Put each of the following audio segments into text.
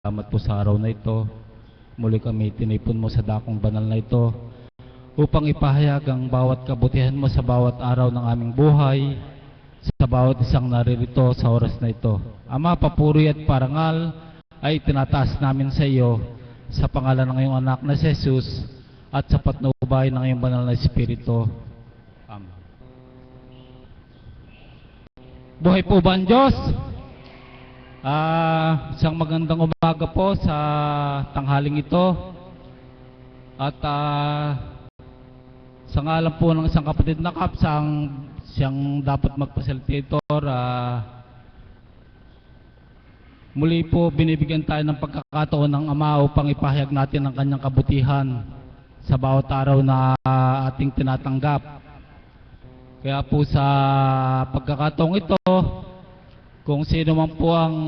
Salamat po sa araw na ito. Muli kami tinipon mo sa dakong banal na ito upang ipahayag ang bawat kabutihan mo sa bawat araw ng aming buhay, sa bawat isang naririto sa oras na ito. Ama, papuri at parangal ay tinataas namin sa iyo sa pangalan ng iyong anak na si Jesus at sa patnubay ng iyong banal na Espiritu. Amen. Buhay po ba ang Diyos? Isang magandang umaga po sa tanghaling ito. At sa ngalan po ng isang kapatid na Kaps, siyang dapat magpasilitator, muli po binibigyan tayo ng pagkakataon ng Ama upang ipahayag natin ang kanyang kabutihan sa bawat araw na ating tinatanggap. Kaya po sa pagkakataong ito, kung sino man po ang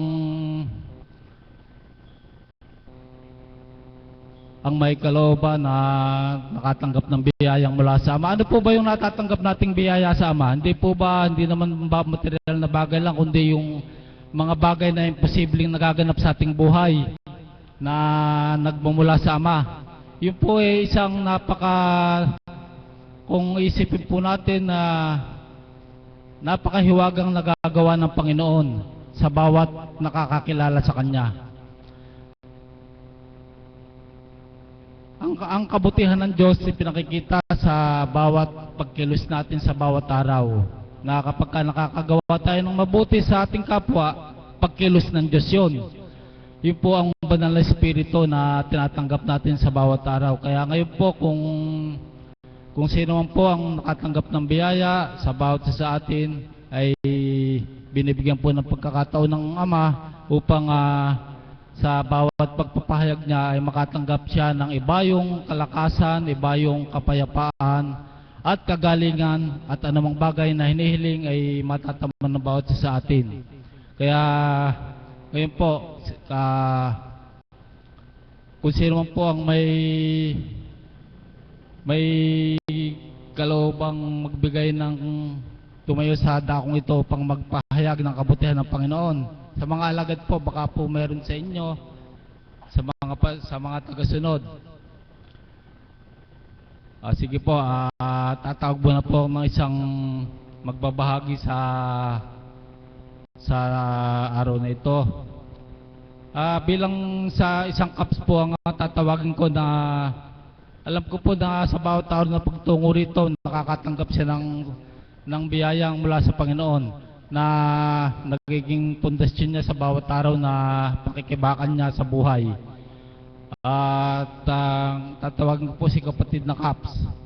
may kalooban na nakatanggap ng biyayang mula sa Ama. Ano po ba yung natatanggap nating biyaya sa Ama? Hindi naman ba material na bagay lang, kundi yung mga bagay na imposibleng nagaganap sa ating buhay na nagmumula sa Ama. Yun po ay isang kung isipin po natin na napakahiwagang nagagawa ng Panginoon sa bawat nakakakilala sa Kanya. Ang kabutihan ng Diyos ay pinakikita sa bawat pagkilos natin sa bawat araw. Na kapag nakakagawa tayo ng mabuti sa ating kapwa, pagkilos ng Diyos yun. Yun po ang banal na Espiritu na tinatanggap natin sa bawat araw. Kaya ngayon po kung sino man po ang nakatanggap ng biyaya sa bawat isa sa atin, ay binibigyan po ng pagkakataon ng Ama upang sa bawat pagpapahayag niya ay makatanggap siya ng iba yung kalakasan, iba yung kapayapaan at kagalingan at anumang bagay na hinihiling ay matataman ng bawat isa sa atin. Kaya ngayon po, kung sino man po ang may kaloobang magbigay ng tumayo sa dakong ito pang magpahayag ng kabutihan ng Panginoon. Sa mga alagad po, baka po meron sa inyo, sa mga tagasunod. Sige po, tatawag mo na po ng isang magbabahagi sa araw na ito. Bilang sa isang Kaps po ang tatawagin ko na alam ko po na sa bawat araw na pagtungo rito, nakakatanggap siya ng biyayang mula sa Panginoon na nagiging pundasyon niya sa bawat araw na pakikibakan niya sa buhay. At tatawagin ko po si kapatid na Kaps.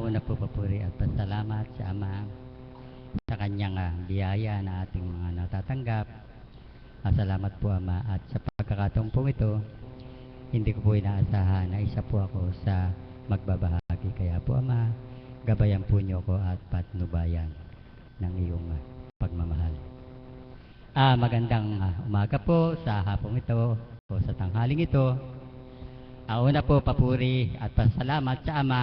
Una po papuri at pasalamat sa Ama sa kanyang biyaya na ating mga natatanggap. Salamat po Ama, at sa pagkakataong po ito, hindi ko po inaasahan na isa po ako sa magbabahagi. Kaya po Ama, gabayan po niyo ko at patnubayan ng iyong pagmamahal. Magandang umaga po sa hapong ito o sa tanghaling ito. Una po papuri at pasalamat sa Ama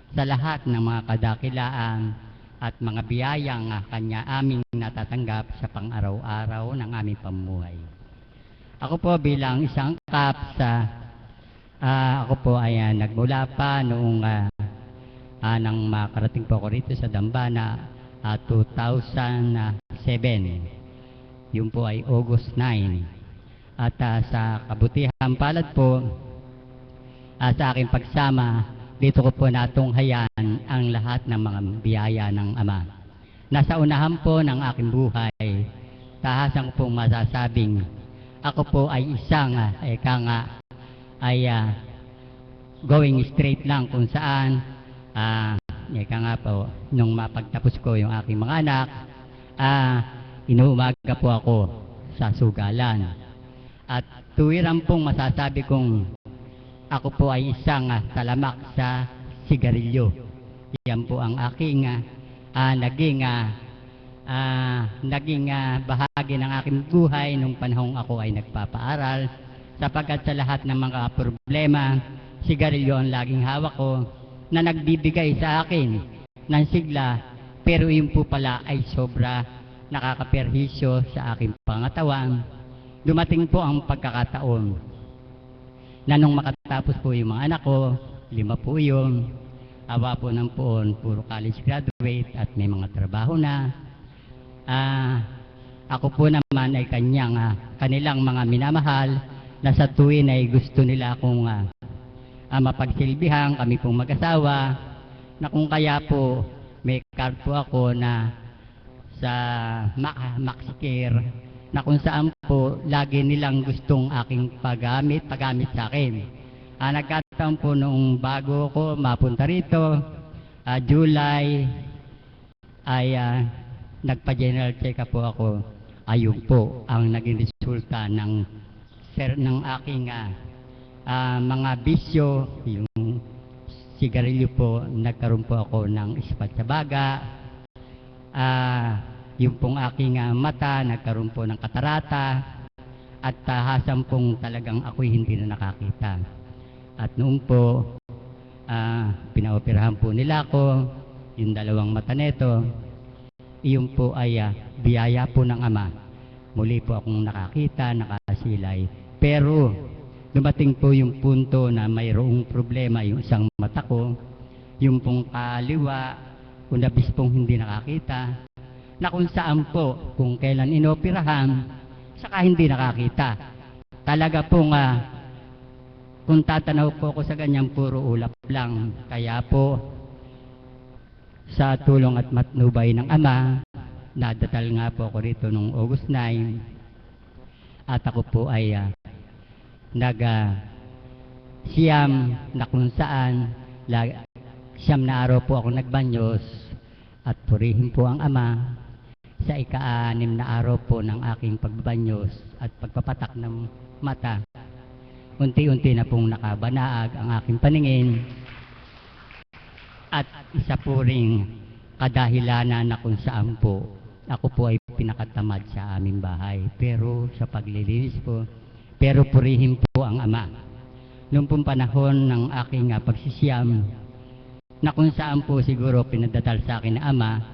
sa lahat ng mga kadakilaan at mga biyayang kanya aming natatanggap sa pang-araw-araw ng aming pamumuhay. Ako po bilang isang Kaps, ako po ay nagmula pa noong nang makarating po ako rito sa Dambana 2007. Yun po ay August 9. At sa kabutihan palad po sa aking pagsama, dito ko po natunghayan ang lahat ng mga biyaya ng Ama. Nasa unahan po ng aking buhay, tahasan ko pong masasabing ako po ay isang going straight lang kung saan po nung mapagtapos ko yung aking mga anak, inuumaga po ako sa sugalan. At tuwiran pong masasabi kong ako po ay isang talamak sa sigarilyo. Yan po ang aking naging naging bahagi ng aking buhay nung panahong ako ay nagpapaaral, sapagkat sa lahat ng mga problema, sigarilyo ang laging hawak ko na nagbibigay sa akin ng sigla, pero yun po pala ay sobra nakakaperhisyo sa aking pangatawan. Dumating po ang pagkakataon na nung makatapos po yung mga anak ko, 5 po yun, awa po ng poon, puro college graduate at may mga trabaho na. Ako po naman ay kanilang mga minamahal na sa tuwin ay gusto nila akong mapagsilbihan, kami pong mag-asawa, na kung kaya po may card po ako na sa Maxicare, na kung saan po lagi nilang gustong aking paggamit sa akin. Nagkataon po noong bago ko mapunta rito, July, ay nagpa-general check-up po ako. Ayun po ang naging resulta ng aking mga bisyo, yung sigarilyo po. Nagkaroon po ako ng ispat sa baga, yung pong aking mata, nagkaroon po ng katarata, at hasang pong talagang ako'y hindi na nakakita. At noon po, pinaoperahan po nila ako, yung 2 mata neto. Iyon po ay biyaya po ng Ama. Muli po akong nakakita, nakasilay. Pero dumating po yung punto na mayroong problema yung isang mata ko, yung pong kaliwa, unabis pong hindi nakakita, na kung saan po, kung kailan inoperahan, saka hindi nakakita. Talaga pong, kung tatanaw po ako sa ganyan, puro ulap lang. Kaya po, sa tulong at matnubay ng Ama, nadatal nga po ako rito noong August 9, at ako po ay siyam na kung saan siyam na araw po ako nagbanyos, at purihin po ang Ama sa ika-6 na araw po ng aking pagbabanyos at pagpapatak ng mata. Unti-unti na pong nakabanaag ang aking paningin, at isa po ring kadahilanan na kung saan po ako po ay pinakatamad sa aming bahay. Pero sa paglilinis po, pero purihin po ang Ama. Noong pong panahon ng aking pagsisiyam, na kung saan po siguro pinadatal sa akin ng Ama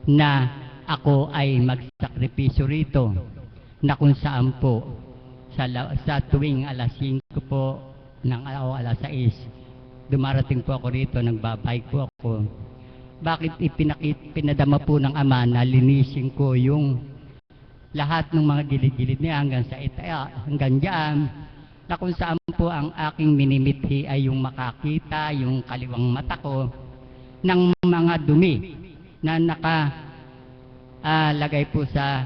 na ako ay magsakripisyo rito, na kung saan po sa tuwing alas 5 po ng alas 6, dumarating po ako rito, nagbabike po ako. Bakit pinadama po ng Ama na linisin ko yung lahat ng mga gilid-gilid niya hanggang sa itaya, hanggang dyan, na kung saan po ang aking minimithi ay yung makakita, yung kaliwang mata ko, ng mga dumi na nakalagay po sa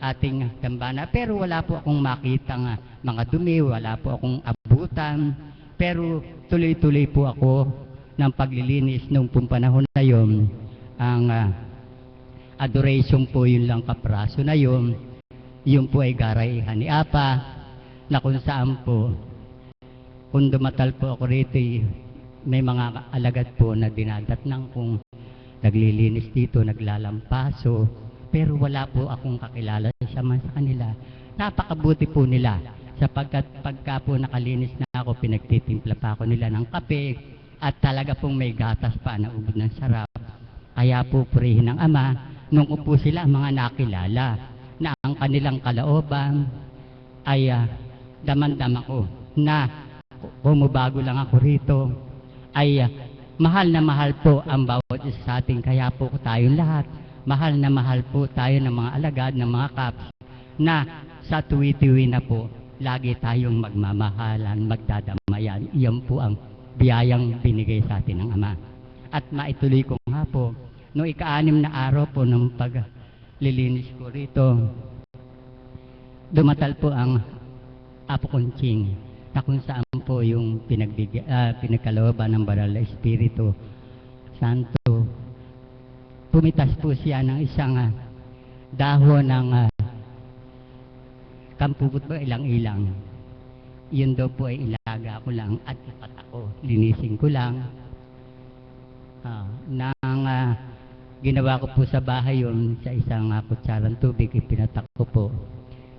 ating dambana. Pero wala po akong makitang mga dumi, wala po akong abutan. Pero tuloy-tuloy po ako ng paglilinis nung panahon na yon. Ang adoration po yun lang kapraso na yun. Yun po ay garayhan ni Apa, na kung saan po, kung dumatal po ako rito, may mga alagad po na dinadatnang kung naglilinis dito, naglalampaso. Pero wala po akong kakilala sa kanila. Napakabuti po nila. Sapagkat pagka po nakalinis na ako, pinagtitimpla pa ako nila ng kape, at talaga pong may gatas pa na ubod ng sarap. Kaya po purihin ng Ama, nung upo sila mga nakilala, na ang kanilang kalooban ay daman-dama ko, na kumubago lang ako rito, ay mahal na mahal po ang bawat isa sa atin. Kaya po tayong lahat, mahal na mahal po tayo ng mga alagad, ng mga kaps, na sa tuwi-tuwi na po, lagi tayong magmamahalan, magdadamayan. Iyan po ang biyayang binigay sa atin ng Ama. At maituloy ko nga po, noong ika-6 na araw po ng paglilinis ko rito, dumatal po ang Apo Conching, na kung saan po yung pinagkalooban ng Banal na Espiritu Santo. Pumitas po siya ng isang dahon ng kampukot ba, ilang-ilang. Yun daw po ay ilaga ko lang at ipat ako. Linisin ko lang. Nang ginawa ko po sa bahay yun sa isang kutsarang tubig, ipinatak ko po.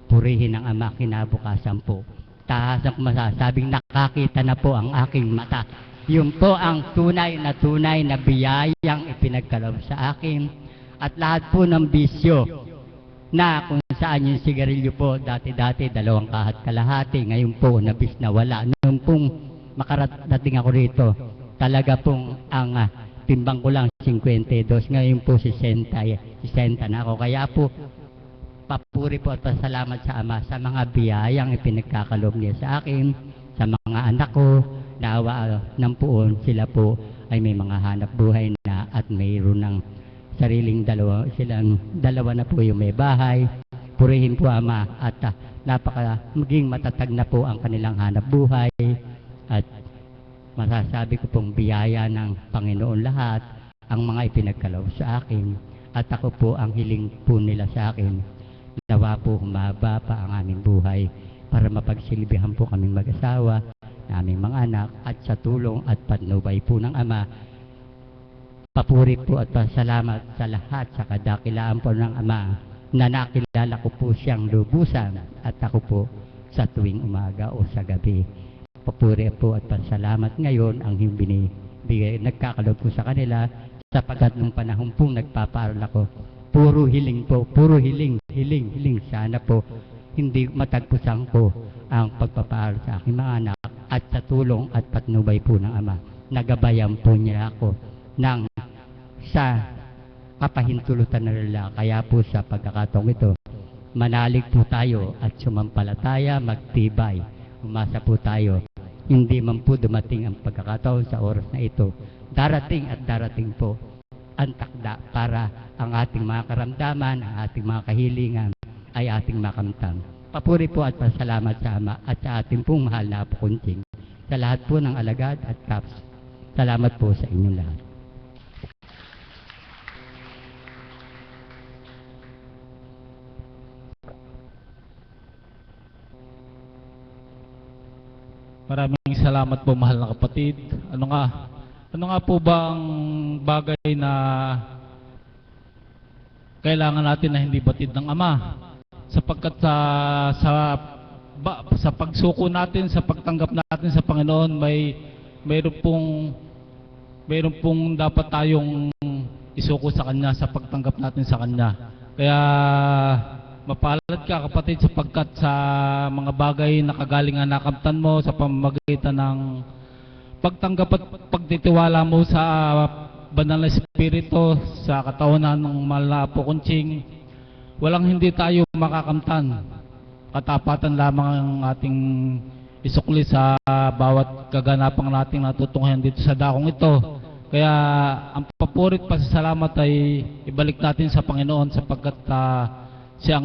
Purihin ang Ama kinabukasan po. Tahasan ko masasabing nakakita na po ang aking mata. Yun po ang tunay na biyayang ipinagkaloob sa akin. At lahat po ng bisyo na kung saan yung sigarilyo po, dati-dati 2 kahat kalahati, ngayon po nabis na wala. Noon pong makarating ako rito, talaga pong ang timbang ko lang 52, ngayon po 60 na ako. Kaya po, papuri po at pasalamat sa Ama sa mga biyayang ipinagkakaloob niya sa akin, sa mga anak ko, naawa ng puon, sila po ay may mga hanap buhay na at mayroon ng sariling silang dalawa na po yung may bahay. Purihin po Ama at maging matatag na po ang kanilang hanap buhay at masasabi ko pong biyaya ng Panginoon lahat ang mga ipinagkaloob sa akin at ako po ang hiling po nila sa akin. Nawa po humaba pa ang aming buhay para mapagsilbihan po kaming mag-asawa, aming mga anak at sa tulong at patnubay po ng Ama. Papuri po at pasalamat sa lahat sa kadakilaan po ng Ama na nakilala ko po siyang lubusan at ako po sa tuwing umaga o sa gabi. Papuri po at pasalamat ngayon ang binibigay, nagkakaloob ko sa kanila sapagkat nung panahon pong nagpapaaral ako, puro hiling po, puro hiling. Sana po hindi matagpusan ko ang pagpapaaral sa aking mga anak at sa tulong at patnubay po ng Ama. Nagabayan po niya ako sa kapahintulutan na nila. Kaya po sa pagkakataong ito, manalig po tayo at sumampalataya, magtibay. Umasa po tayo. Hindi man po dumating ang pagkakataon sa oras na ito. Darating at darating po ang takda para ang ating mga karamdaman, ang ating mga kahilingan ay ating makamtan. Papuri po at pasalamat sa Ama at sa ating pong mahal na Apo Kunching, sa lahat po ng alagad at kaps. Salamat po sa inyong lahat. Maraming salamat po mahal na kapatid. Ano nga po ba ang bagay na kailangan natin na hindi batid ng Ama? Sapagkat sa pagsuko natin, sa pagtanggap natin sa Panginoon, mayroon pong dapat tayong isuko sa Kanya sa pagtanggap natin sa Kanya. Kaya mapalad ka kapatid sapagkat sa mga bagay na kagalingan nakamtan mo sa pamamagitan ng pagtanggap at pagtitiwala mo sa Banal na Espiritu, sa katawanan ng mahal na Apo Kunching, walang hindi tayo makakamtan. Katapatan lamang ang ating isukli sa bawat kaganapang nating natutunghayan dito sa dakong ito. Kaya ang papurit pasasalamat ay ibalik natin sa Panginoon sapagkat siya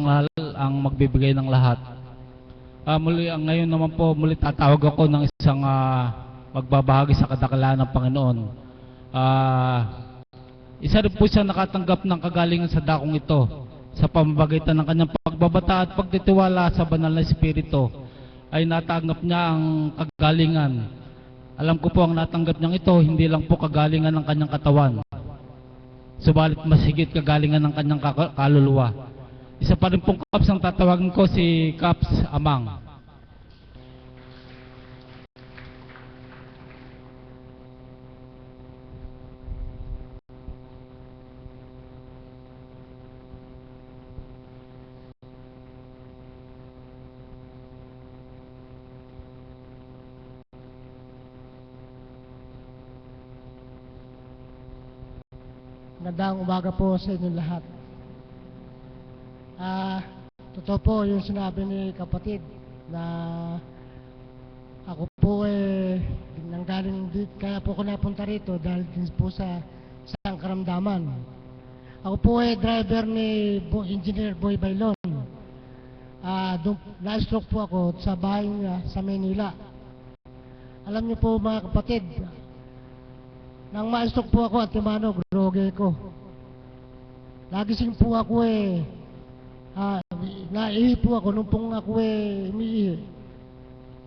ang magbibigay ng lahat. Ngayon naman po muli tatawag ako ng isang magbabahagi sa kadakilaan ng Panginoon. Isa rin po siya nakatanggap ng kagalingan sa dakong ito sa pamamagitan ng kanyang pagbabata at pagtitiwala sa Banal na Espiritu ay natanggap niya ang kagalingan. Alam ko po ang natanggap niyang ito hindi lang po kagalingan ng kanyang katawan, subalit masigit kagalingan ng kanyang kaluluwa. Isa pa rin pong Kaps ang tatawagin ko, si Kaps Amang. Magandang umaga po sa inyong lahat. Totoo po yung sinabi ni kapatid na ako po nanggaling dito, kaya po ako napunta rito dahil din po sa isang karamdaman. Ako po driver ni Engineer Boy Bailon. Na-stroke po ako sa bahay niya sa Manila. Alam niyo po mga kapatid, nang ma-stroke po ako at timano, groge ko. Nagising po ako naihi po ako nung pong ako umiihi.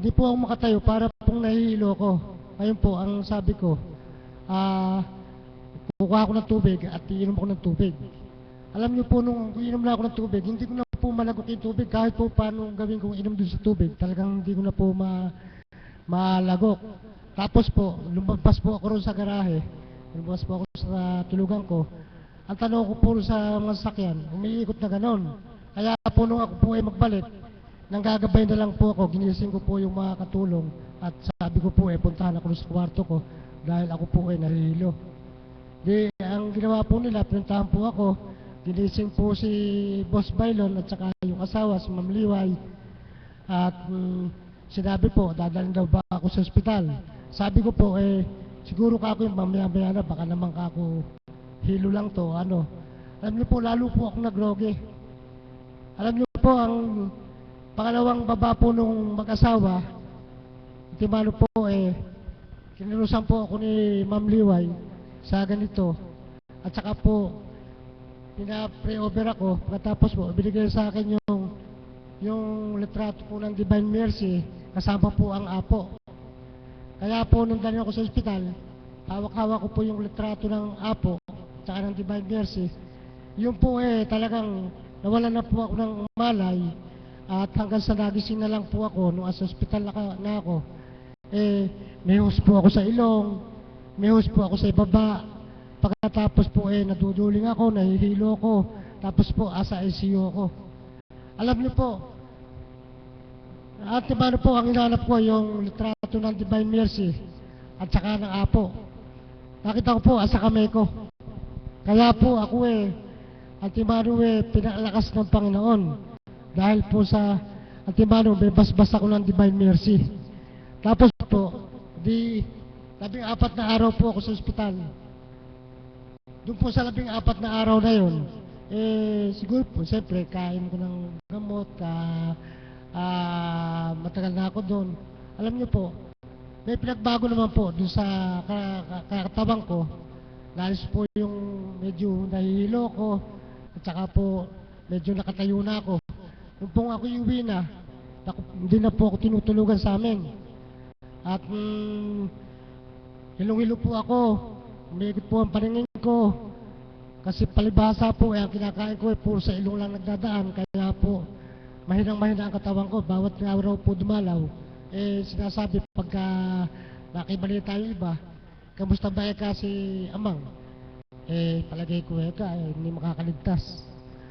Hindi po ako makatayo para pong nahihilo ko. Ngayon po, ang sabi ko, kukuha ako ng tubig at iinom ako ng tubig. Alam niyo po, nung iinom na ako ng tubig, hindi ko na po malagok yung tubig. Kahit po paano gawin kong inom dun sa tubig, talagang hindi ko na po malagok. Tapos po, lumabas po ako ron sa garahe. Lumabas po ako sa tulugan ko. Ang tanong ko po sa mga sasakyan, umiikot na ganon. Kaya po nung ako po ay magbalik, nanggagabay na lang po ako, ginising ko po yung mga katulong. At sabi ko po, puntahan ako sa kwarto ko dahil ako po ay nahihilo. Di, ang ginawa po nila, pinuntahan po ako, ginising po si Boss Bailon at saka yung asawa, si Ma'am Liway. At sinabi po, dadalhin daw ba ako sa ospital. Sabi ko po, siguro ka ako yung mamaya-maya na, baka naman ka ako hilo lang to, ano. Alam niyo po, lalo po ako nagroge. Alam niyo po, ang pangalawang baba po nung mag-asawa, timano po, kinilusan po ako ni Ma'am Liway sa ganito. At saka po, pina-pre-over ako. Pagkatapos po, binigay sa akin yung litrato po ng Divine Mercy, kasama po ang apo. Kaya po, nung dali ako sa ospital, hawak-hawak ko po yung litrato ng apo, tsaka ng Divine Mercy. Yun po talagang nawalan na po ako ng malay, at hanggang sa nagising na lang po ako, nung sa ospital na ako, may hus po ako sa ilong, may hus po ako sa ibaba. Pagkatapos po naduduling ako, nahihilo ko, tapos po asa ICU ako. Alam niyo po, at paano po ang hinanap ko yung litrato ng Divine Mercy at saka ng apo. Nakita ko po asa kamay ko. Kaya po ako Antimano pinakalakas ng Panginoon. Dahil po sa Antimano, may basbas ako ng Divine Mercy. Tapos po, 14 na araw po ako sa ospital. Doon po sa 14 na araw na yun, siguro po, siyempre, kain ko ng gamot, matagal na ako doon. Alam niyo po, may pinagbago naman po doon sa katawan ko. Lalos po yung medyo nahihilo ko, at saka po medyo nakatayo na ako. Nung po ako uwi na, hindi na po ako tinutulugan sa amin. At hilong-hilo po ako, umikot po ang paningin ko. Kasi palibhasa po, ang kinakain ko puro sa ilong lang nagdadaan. Kaya po, mahinang-mahina ang katawan ko. Bawat araw po dumalaw, sinasabi pagka nakibalita yung iba, kamusta ba si Amang? Palagay ko hindi makakaligtas.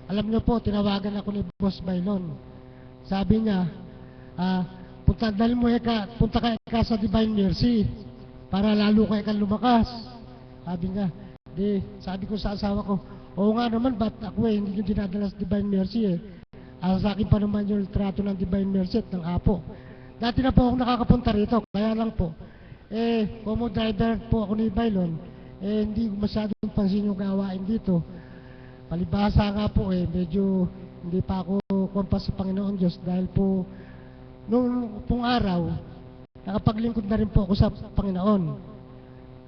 Alam niyo po, tinawagan ako ni Boss Bailon. Sabi niya, punta ka sa Divine Mercy para lalo ka lumakas. Sabi niya, sabi ko sa asawa ko, oo nga naman, ba't ako hindi nyo dinadala sa Divine Mercy sa akin pa naman yung litrato ng Divine Mercy at ng apo. Dati na po ako nakakapunta rito, kaya lang po, como driver po ako ni Bailon, hindi masyadong pansin yung gawain dito. Palibhasa nga po medyo hindi pa ako kumpas sa Panginoon Diyos dahil po noong pong araw, nakapaglingkod na rin po ako sa Panginoon.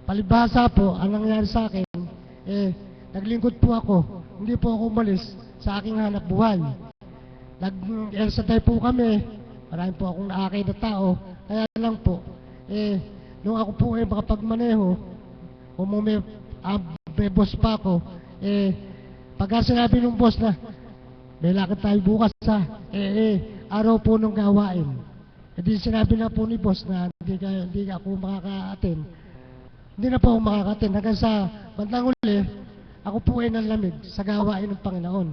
Palibhasa po, ang nangyari sa akin, naglingkod po ako, hindi po ako umalis sa aking hanap buhay. Nag-elsatay po kami, marami po akong naakay na tao, kaya lang po, nung ako po makapagmaneho, may boss pa ako, pagka sinabi ng boss na, may lakad tayo bukas araw po nung gawain. Hindi sinabi na po ni boss na hindi ako makaka-attend. Hindi na po ako makaka-attend. Hanggang sa bandang huli, ako po nanlamig sa gawain ng Panginoon.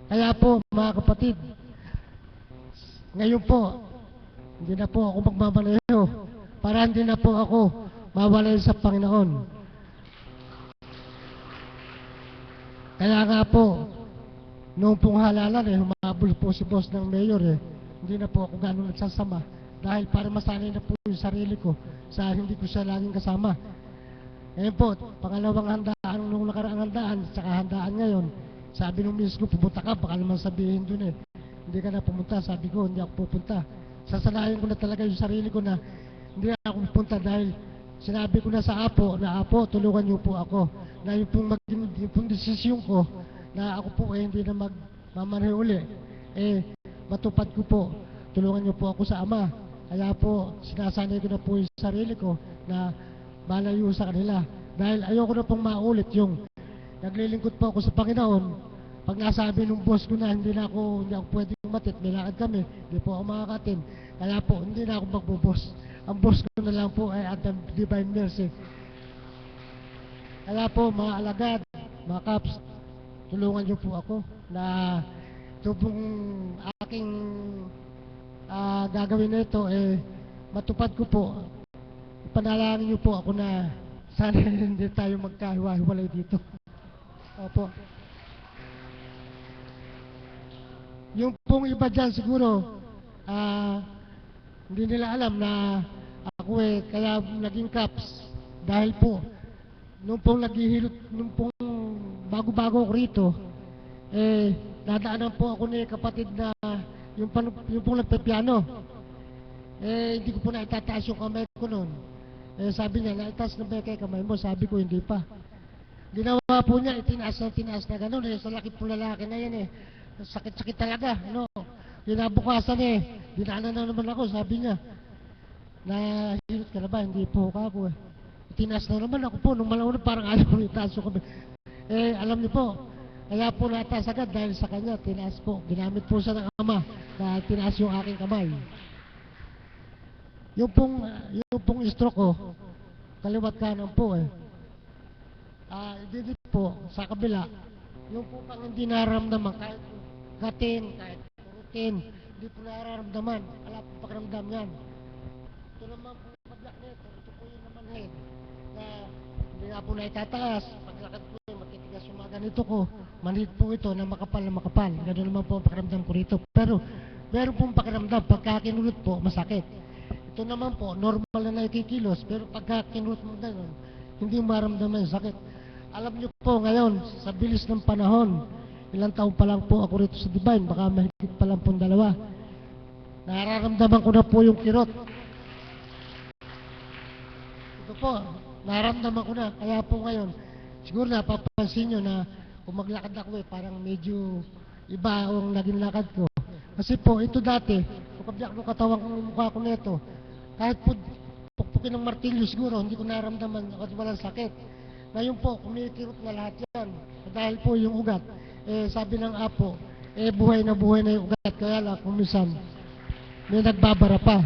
Kaya po, mga kapatid, ngayon po, hindi na po ako magmamaneho para hindi na po ako mawalay sa Panginoon. Kaya nga po, noong pong halalan humabol po si boss ng mayor hindi na po ako gano'ng nagsasama dahil para masanay na po yung sarili ko sa hindi ko siya laging kasama. Ngayon po, pangalawang handaan nung nakaraang handaan, saka handaan ngayon, sabi nung miss ko, pumunta ka, baka naman sabihin dun hindi ka na pumunta. Sabi ko, hindi ako pupunta. Sasanayin ko na talaga yung sarili ko na hindi na ako pupunta dahil sinabi ko na sa apo, tulungan niyo po ako. Na yung pong desisyon ko, na ako po hindi na magmamaneho uli, matupad ko po, tulungan niyo po ako sa Ama. Kaya po, sinasanay ko na po yung sarili ko na malayo sa kanila. Dahil ayoko na pong maulit yung naglilingkod po ako sa Panginoon. Pag nasabi ng boss ko na hindi ako pwedeng umatit, may lakad kami, hindi po ako makakatin. Kaya po, hindi na ako magbubos. Ang boss ko na lang po ay at the Divine Mercy. Kaya po, mga alagad, mga kaps, tulungan niyo po ako na ito pong aking gagawin na ito, matupad ko po. Ipanalangin niyo po ako na sana hindi tayo magkahiwa-hiwalay dito. Opo. Yung pong iba dyan siguro, hindi nila alam na ako kaya naging caps. Dahil po, nung pong naghihilot, nung pong bago-bago ako rito, nadaanan po ako ni kapatid na yung pong nagpe-piano. Hindi ko po na itataas yung kamay ko noon. Sabi niya, naitaas na ba kay kamay mo? Sabi ko, hindi pa. Ginawa po niya, tinaas na gano'n. Sa laki po lalaki na yan sakit-sakit talaga, no? Dinabukasan dinaanan na naman ako, sabi niya, nahihilot ka na ba? Hindi po ako Tinaas na naman ako po, nung malauna parang ayaw ko itaas yung kamay. Alam niyo po, kaya po nataas agad dahil sa kanya, tinaas po. Ginamit po siya ng ama na tinaas yung aking kamay. Yung pong stroke ko, kaliwat kanan po hindi po, sa kabila, yung po pang hindi nararamdaman, kahit gatin, kahit purutin, hindi po nararamdaman, wala po pakiramdam yan. Ito naman po yung paglak nito, ito po yung naman na hindi nga po na itataas, paglakad po matitigas yung mga ganito ko, manhid po ito na makapal. Ganoon naman po ang pakiramdam ko rito. Pero meron pong pakiramdam, pagka kinulot po, masakit. Ito naman po, normal na nakikilos, pero pagka kinulot mo gano'n, hindi maramdaman yung sakit. Alam niyo po ngayon, sa bilis ng panahon, ilang taon pa lang po ako rito sa Divine, baka mahigit pa lang pong 2. Nararamdaman ko na po yung kirot. Ito po, nararamdaman ko na. Kaya po ngayon, siguro napapansin nyo na kung maglakad ako parang medyo iba ang naging lakad ko. Kasi po, ito dati, kung kabyak ng katawan ko, mukha ko nito, kahit po pukpukin ng martilyo siguro, hindi ko naramdaman at walang sakit. Ngayon po, kumikirot na lahat yan. Dahil po yung ugat, sabi ng apo, buhay na yung ugat. Kaya lang, kung minsan, may nagbabara pa.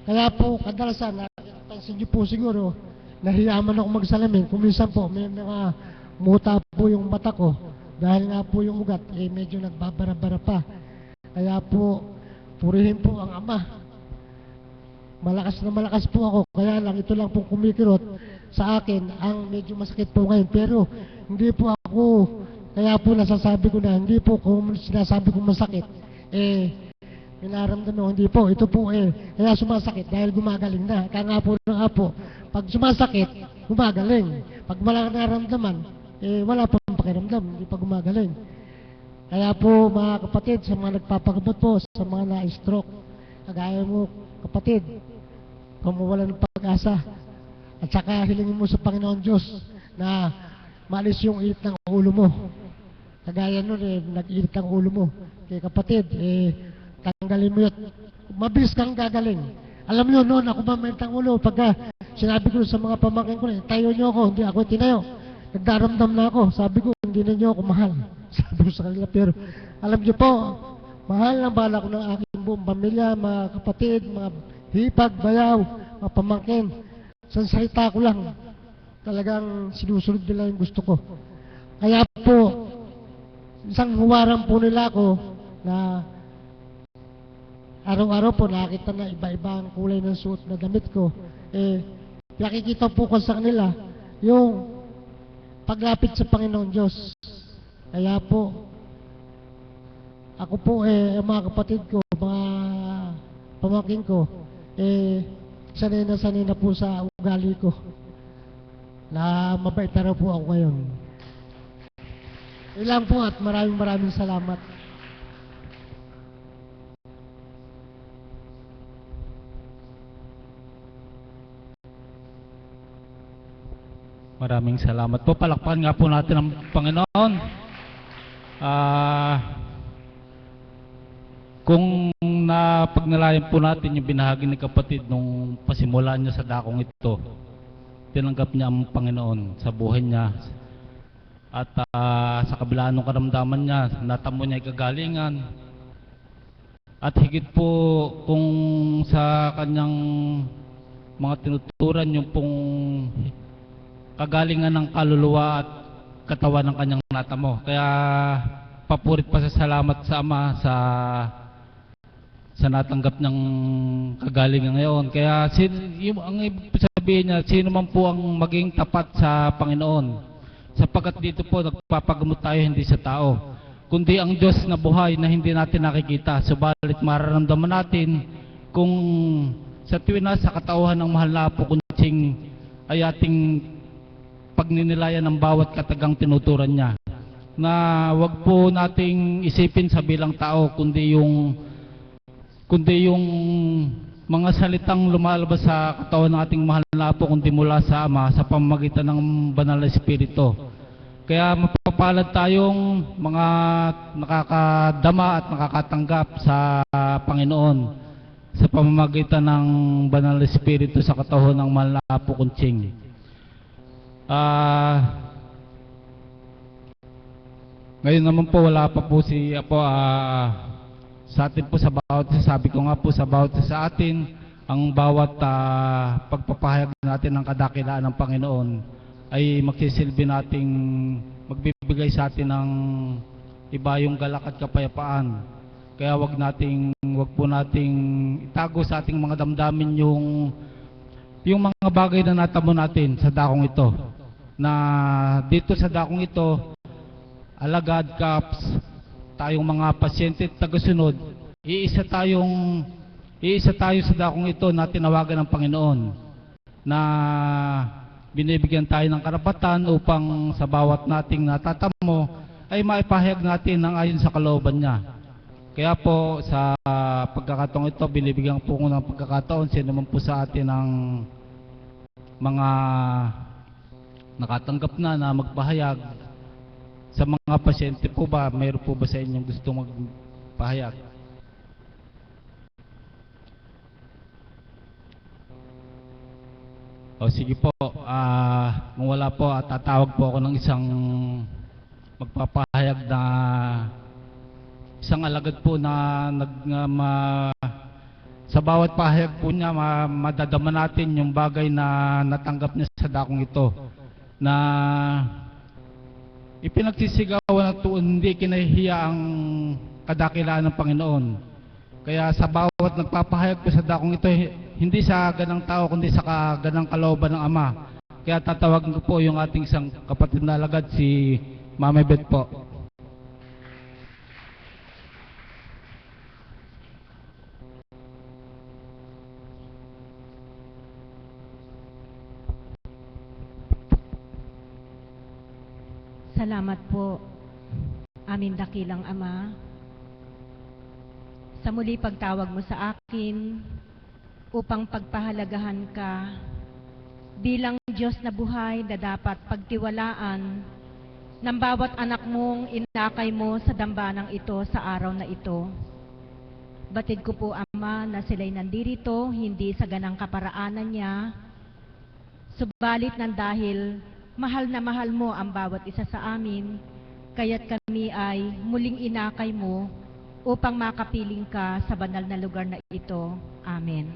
Kaya po, kadalasan, napansin niyo po siguro, nahiyaman ako magsalamin. Kung minsan po, may mga muta po yung mata ko. Dahil nga po yung ugat, medyo nagbabara-bara pa. Kaya po, purihin po ang ama. Malakas na malakas po ako. Kaya lang, ito lang pong kumikirot sa akin ang medyo masakit po ngayon. Pero, hindi po ako, kaya po nasasabi ko na, hindi po kung sinasabi kong masakit, minaramdaman, hindi po. Ito po kaya sumasakit dahil gumagaling na. Kaya nga po ng apo, pag sumasakit, gumagaling. Pag wala naramdaman, wala pang pakiramdam, hindi pa gumagaling. Kaya po mga kapatid, sa mga nagpapagamot po, sa mga na-stroke, kagaya mo kapatid, kung mawala ng pag-asa, at saka hilingin mo sa Panginoon Diyos na maalis yung init ng ulo mo. Kagaya nun nag-init ang ulo mo. Kaya kapatid, tanggalin mo yun. Mabilis kang gagaling. Alam nyo noon, ako mainit ang ulo. Pagka sinabi ko sa mga pamangkin ko, tayo nyo ako, hindi ako tinayo. Nagdaramdam na ako. Sabi ko, hindi na nyo ako mahal. Sabi ko sa kanila, pero alam nyo po, mahal ang bala ko ng aking buong pamilya, mga kapatid, mga hipag, bayaw, mga pamangkin. Sa salita ko lang, talagang sinusunod nila yung gusto ko. Kaya po, isang huwaran po nila ako na araw-araw po nakita na iba-iba ang kulay ng suot na damit ko. Nakikita po ko sa kanila yung paglapit sa Panginoon Diyos. Kaya po, ako po mga kapatid ko, mga pamangkin ko, sanay na po sa ugali ko na mabait na raw po ako ngayon. Ilang po at maraming salamat. Maraming salamat po. Palakpakan nga po natin ang Panginoon. Kung napagnalayan po natin yung binahagi ni kapatid nung pasimulan niya sa dakong ito, tinanggap niya ang Panginoon sa buhay niya. At sa kabila ng karamdaman niya, natamo niya ay kagalingan. At higit po kung sa kanyang mga tinuturan, yung pong kagalingan ng kaluluwa at katawan ng kanyang natamo. Kaya papurit pa sa salamat sa Ama sa natanggap ng kagalingan ngayon. Kaya ang ibig sabihin niya, sino man po ang maging tapat sa Panginoon, sapagkat dito po nagpapagamot tayo hindi sa tao, kundi ang Diyos na buhay na hindi natin nakikita. Subalit mararamdaman natin kung sa tuwing nasa katauhan ng mahal na Apo Kunching ay ating pagninilayan ng bawat katagang tinuturan niya, na wag po nating isipin sa bilang tao kundi yung mga salitang lumalabas sa katawan ng ating mahal na Apo, kundi mula sa Ama sa pamamagitan ng Banal na Espiritu. Kaya mapapalad tayong mga nakakadama at nakakatanggap sa Panginoon sa pamamagitan ng Banal na Espiritu sa katawan ng mahal na Apo Kunching. Ngayon naman po wala pa po si Apo sa atin po, sa bawat, sabi ko nga po, sa bawat sa atin, ang bawat pagpapahayag natin ng kadakilaan ng Panginoon ay magsisilbi nating magbibigay sa atin ng iba yung galak at kapayapaan. Kaya wag po nating itago sa ating mga damdamin yung mga bagay na natamo natin sa dakong ito. Na dito sa dakong ito, alagad, kaps, tayong mga pasyente at tagasunod, iisa tayo sa dakong ito na tinawagan ng Panginoon, na binibigyan tayo ng karapatan upang sa bawat nating natatamo ay maipahayag natin ang ayon sa kalooban niya. Kaya po sa pagkakataong ito, binibigyan po ko ng pagkakataon, sino man po sa atin ang mga nakatanggap na magpahayag. Sa mga pasyente po ba, mayroon po ba sa inyong gusto magpahayag? O sige po, kung wala po, tatawag po ako ng isang magpapahayag na isang alagad po na sa bawat pahayag po niya, madadama natin yung bagay na natanggap niya sa dakong ito, na ipinagsisigawan at hindi kinahihiya ang kadakilaan ng Panginoon. Kaya sa bawat nagpapahayag ko sa dakong ito, hindi sa ganang tao kundi sa ganang kalooban ng Ama. Kaya tatawagin ko po yung ating isang kapatid na alagad, si Mama Beth po. Salamat po, aming dakilang Ama, sa muli pagtawag mo sa akin upang pagpahalagahan ka bilang Diyos na buhay na dapat pagtiwalaan ng bawat anak mong inakay mo sa dambanang ito sa araw na ito. Batid ko po, Ama, na sila'y nandirito, hindi sa ganang kaparaanan niya, subalit nang dahil mahal na mahal mo ang bawat isa sa amin, kaya't kami ay muling inakay mo upang makapiling ka sa banal na lugar na ito. Amen.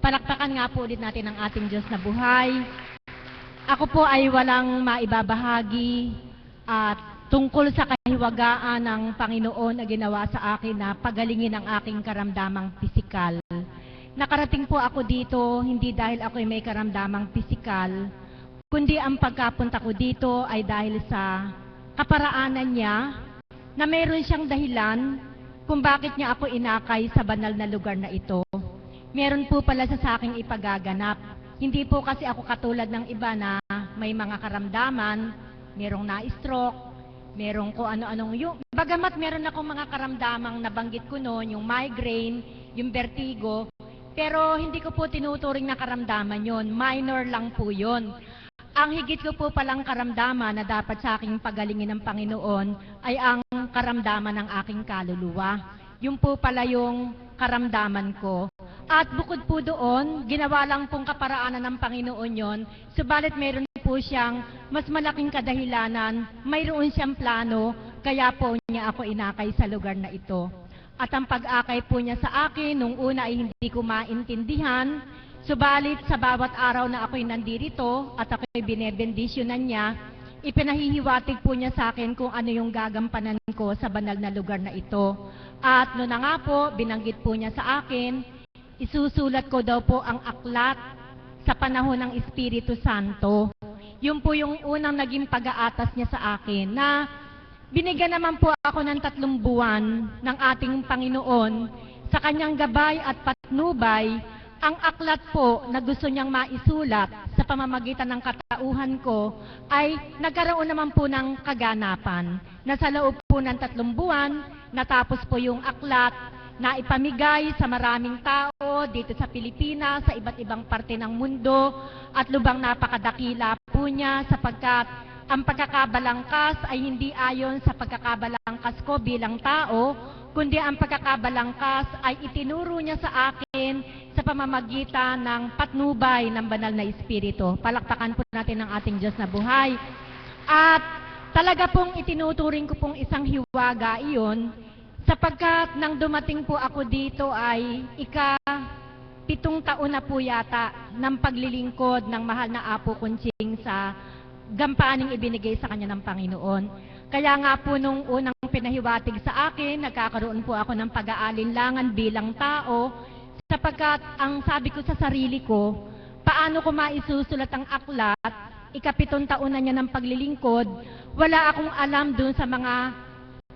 Palakpakan nga po ulit natin ang ating Diyos na buhay. Ako po ay walang maibabahagi at tungkol sa kahiwagaan ng Panginoon na ginawa sa akin na pagalingin ang aking karamdamang pisikal. Nakarating po ako dito hindi dahil ako ay may karamdamang pisikal, kundi ang pagkapunta ko dito ay dahil sa kaparaanan niya na mayroon siyang dahilan kung bakit niya ako inakay sa banal na lugar na ito. Meron po pala sa aking ipagaganap. Hindi po kasi ako katulad ng iba na may mga karamdaman, merong na-stroke, merong kung ano-anong yung... Bagamat meron akong mga karamdamang nabanggit ko noon, yung migraine, yung vertigo, pero hindi ko po tinuturing na karamdaman yon, minor lang po yon. Ang higit ko po palang karamdaman na dapat sa aking pagalingin ng Panginoon ay ang karamdaman ng aking kaluluwa. Yung po pala yung karamdaman ko. At bukod po doon, ginawa lang pong kaparaanan ng Panginoon yon, subalit meron po siyang mas malaking kadahilanan, mayroon siyang plano, kaya po niya ako inakay sa lugar na ito. At ang pag-akay po niya sa akin, nung una ay hindi ko maintindihan, subalit sa bawat araw na ako'y nandirito at ako'y binebendisyonan niya, ipinahihiwatig po niya sa akin kung ano yung gagampanan ko sa banal na lugar na ito. At noon na nga po, binanggit po niya sa akin, isusulat ko daw po ang aklat sa panahon ng Espiritu Santo. Yun po yung unang naging pag-aatas niya sa akin, na binigyan naman po ako ng 3 buwan ng ating Panginoon sa kanyang gabay at patnubay. Ang aklat po na gusto niyang maisulat sa pamamagitan ng katauhan ko ay nagkaroon naman po ng kaganapan, na sa loob po ng 3 buwan, natapos po yung aklat na ipamigay sa maraming tao dito sa Pilipinas, sa iba't ibang parte ng mundo, at lubang napakadakila po niya sapagkat ang pagkakabalangkas ay hindi ayon sa pagkakabalangkas ko bilang tao, kundi ang pagkakabalangkas ay itinuro niya sa akin sa pamamagitan ng patnubay ng banal na Espiritu. Palakpakan po natin ang ating Diyos na buhay. At talaga pong itinuturing ko pong isang hiwaga iyon, sapagkat nang dumating po ako dito ay 7 taon na po yata ng paglilingkod ng mahal na Apo Kunching sa gampaning ibinigay sa kanya ng Panginoon. Kaya nga po nung unang pinahiwatig sa akin, nagkakaroon po ako ng pag-aalinlangan bilang tao, sapagkat ang sabi ko sa sarili ko, paano ko maisusulat ang aklat, 7 taon na niya ng paglilingkod, wala akong alam dun sa mga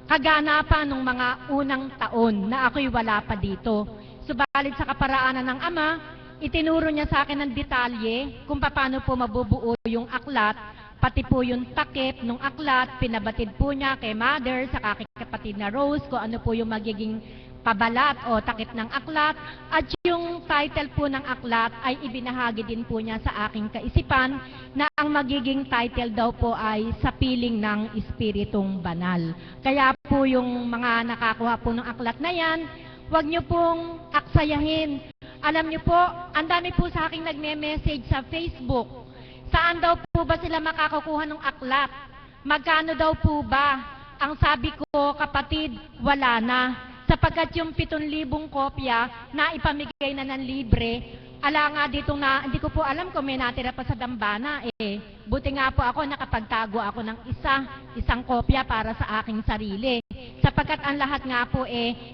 kaganapan ng mga unang taon na ako'y wala pa dito. Subalit sa kaparaanan ng Ama, itinuro niya sa akin ng detalye kung paano po mabubuo yung aklat, pati po yung takip ng aklat, pinabatid po niya kay Mother, sa aking kapatid na Rose, kung ano po yung magiging pabalat o takip ng aklat, at yung title po ng aklat ay ibinahagi din po niya sa aking kaisipan na ang magiging title daw po ay Sa Piling ng Espiritong Banal. Kaya po yung mga nakakuha po ng aklat na yan, huwag niyo pong aksayahin. Alam niyo po, ang dami po sa aking nagme-message sa Facebook. Saan daw po ba sila makakukuha ng aklat? Magkano daw po ba? Ang sabi ko, kapatid, wala na. Sapagkat yung 7,000 kopya na ipamigay na ng libre, ala nga dito na, hindi ko po alam kung may natira pa sa dambana eh. Buti nga po ako nakapagtago ako ng isang kopya para sa aking sarili. Sapagkat ang lahat nga po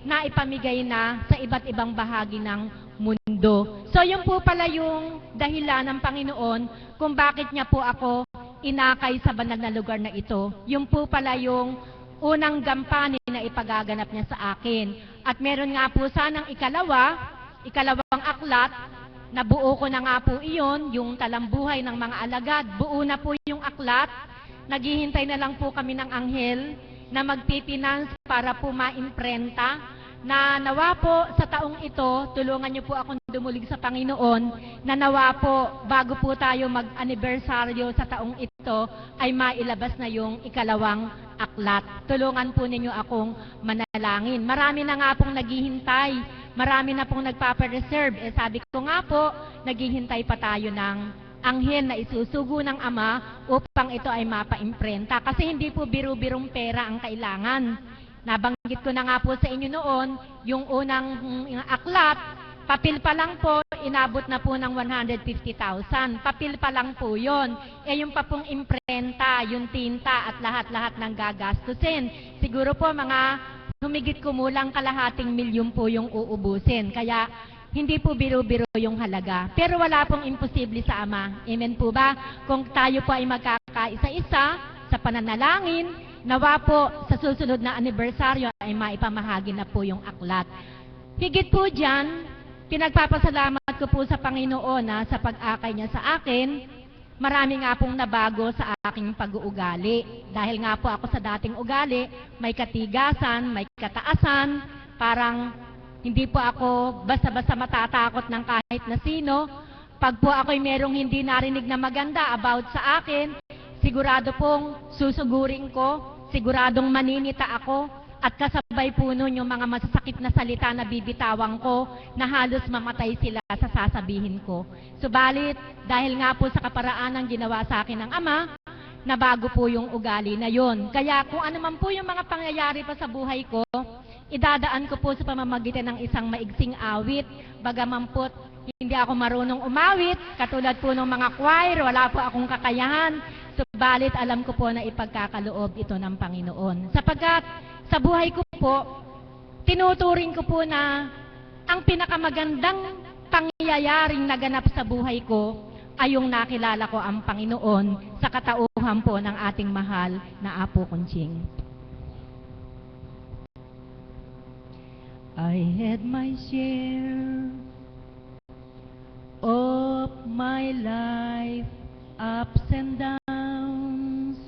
naipamigay na sa iba't ibang bahagi ng mundo. So yun po pala yung dahilan ng Panginoon kung bakit niya po ako inakay sa banal na lugar na ito. Yun po pala yung unang gampanin na ipagaganap niya sa akin. At meron nga po sanang ikalawang aklat, nabuo ko na nga po iyon, yung talambuhay ng mga alagad. Buo na po yung aklat, naghihintay na lang po kami ng anghel na magpipinance para po maimprenta, na nawa po sa taong ito, tulungan niyo po akong dumulig sa Panginoon, na nawa po bago po tayo mag-anibersaryo sa taong ito, ay mailabas na yung ikalawang aklat. Tulungan po ninyo akong manalangin. Marami na nga pong naghihintay, marami na pong nagpapareserve. Sabi ko nga po, naghihintay pa tayo ng anghel na isusugo ng Ama upang ito ay mapaimprenta. Kasi hindi po biru-birong pera ang kailangan. Nabanggit ko na nga po sa inyo noon, yung unang aklat, papel pa lang po, inabot na po ng 150,000. Papel pa lang po yun. Yung pa pong imprenta, yung tinta at lahat-lahat ng gagastusin. Siguro po mga humigit kumulang kalahating milyon po yung uubusin. Kaya hindi po biro-biro yung halaga. Pero wala pong imposible sa Ama. Amen po ba? Kung tayo po ay magkakaisa-isa sa pananalangin, nawa po sa susunod na anibersaryo ay maipamahagi na po yung aklat. Higit po dyan, pinagpapasalamat ko po sa Panginoon sa pag-akay niya sa akin. Marami nga pong nabago sa aking pag-uugali. Dahil nga po ako sa dating ugali, may katigasan, may kataasan, parang hindi po ako basta-basta matatakot ng kahit na sino. Pag po ako'y merong hindi narinig na maganda about sa akin, sigurado pong susugurin ko, siguradong maninita ako, At kasabay po nun yung mga masasakit na salita na bibitawan ko na halos mamatay sila sa sasabihin ko. Subalit, dahil nga po sa kaparaan ng ginawa sa akin ng Ama, nabago po yung ugali na yon. Kaya kung ano man po yung mga pangyayari pa sa buhay ko, idadaan ko po sa pamamagitan ng isang maigsing awit. Bagaman po, hindi ako marunong umawit, katulad po ng mga choir, wala po akong kakayahan. Subalit, alam ko po na ipagkakaloob ito ng Panginoon. Sapagkat sa buhay ko po, tinuturing ko po na ang pinakamagandang pangyayaring naganap sa buhay ko ay yung nakilala ko ang Panginoon sa katauhan po ng ating mahal na Apo Kunching. I had my share of my life, ups and downs,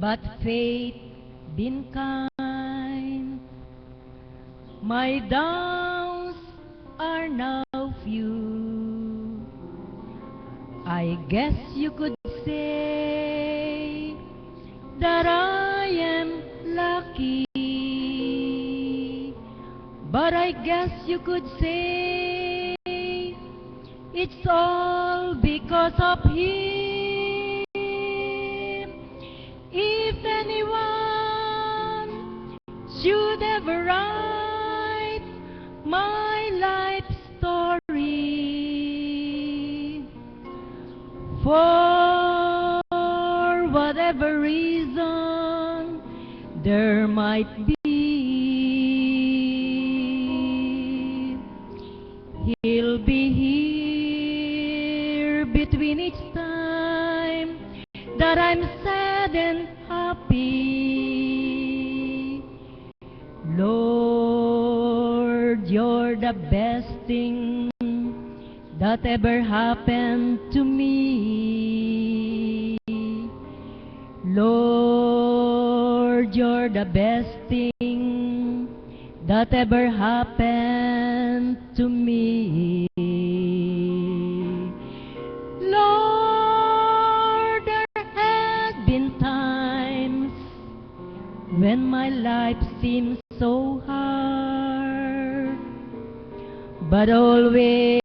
but fate been kind. My downs are now few. I guess you could say that I am lucky, but I guess you could say it's all because of Him. If anyone should ever write my life story, for whatever reason there might be, He'll be here between each time that I'm sad and happy. Lord, you're the best thing that ever happened to me. Lord, you're the best thing that ever happened to me. Lord, there had been times when my life seemed so hard, but always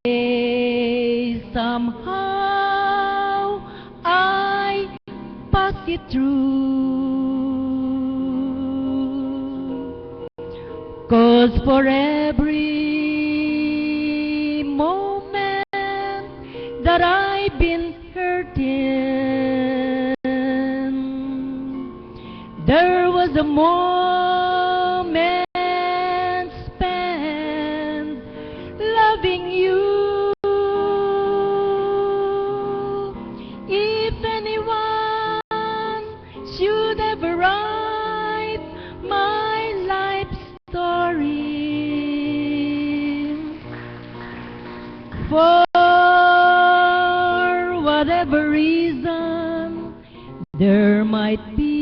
somehow I pass it through. 'Cause for every moment that I've been hurting, there was a moment spent loving you. If anyone should ever write my life story, for whatever reason there might be,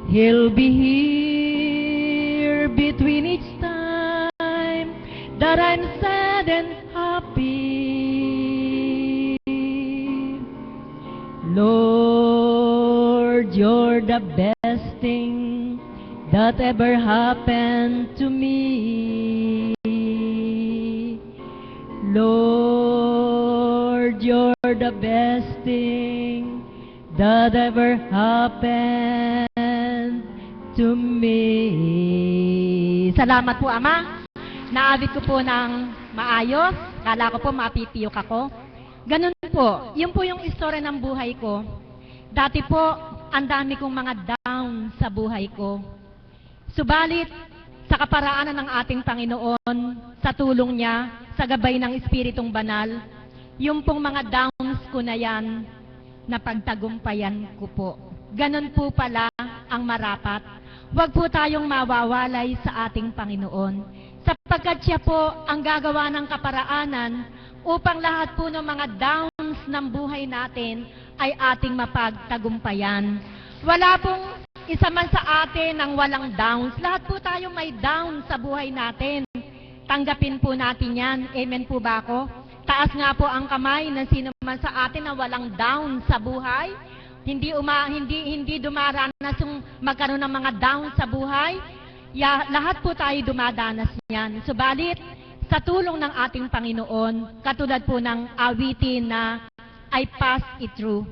He'll be here between each time that I'm sad and happy. Lord, you're the best thing that ever happened to me. Lord, you're the best thing that ever happened to me. Salamat po, Ama. Naabit ko po ng maayos. Kala ko po mapipiyok ako. Ganun po. Yun po yung istorya ng buhay ko. Dati po, ang dami kong mga down sa buhay ko. Subalit, sa kaparaanan ng ating Panginoon, sa tulong niya, sa gabay ng Espiritong Banal, yung pong mga downs ko na yan, napagtagumpayan ko po. Ganon po pala ang marapat. Huwag po tayong mawawalay sa ating Panginoon. Sapagkat siya po ang gagawa ng kaparaanan upang lahat po ng mga downs ng buhay natin ay ating mapagtagumpayan. Wala pong isa man sa atin ang walang downs. Lahat po tayo may downs sa buhay natin. Tanggapin po natin yan. Amen po ba ako? Taas nga po ang kamay ng sino man sa atin na walang down sa buhay. hindi dumaranas yung magkaroon ng mga down sa buhay. Lahat po tayo dumadanas niyan. Subalit, sa tulong ng ating Panginoon, katulad po ng awitin na I passed it through.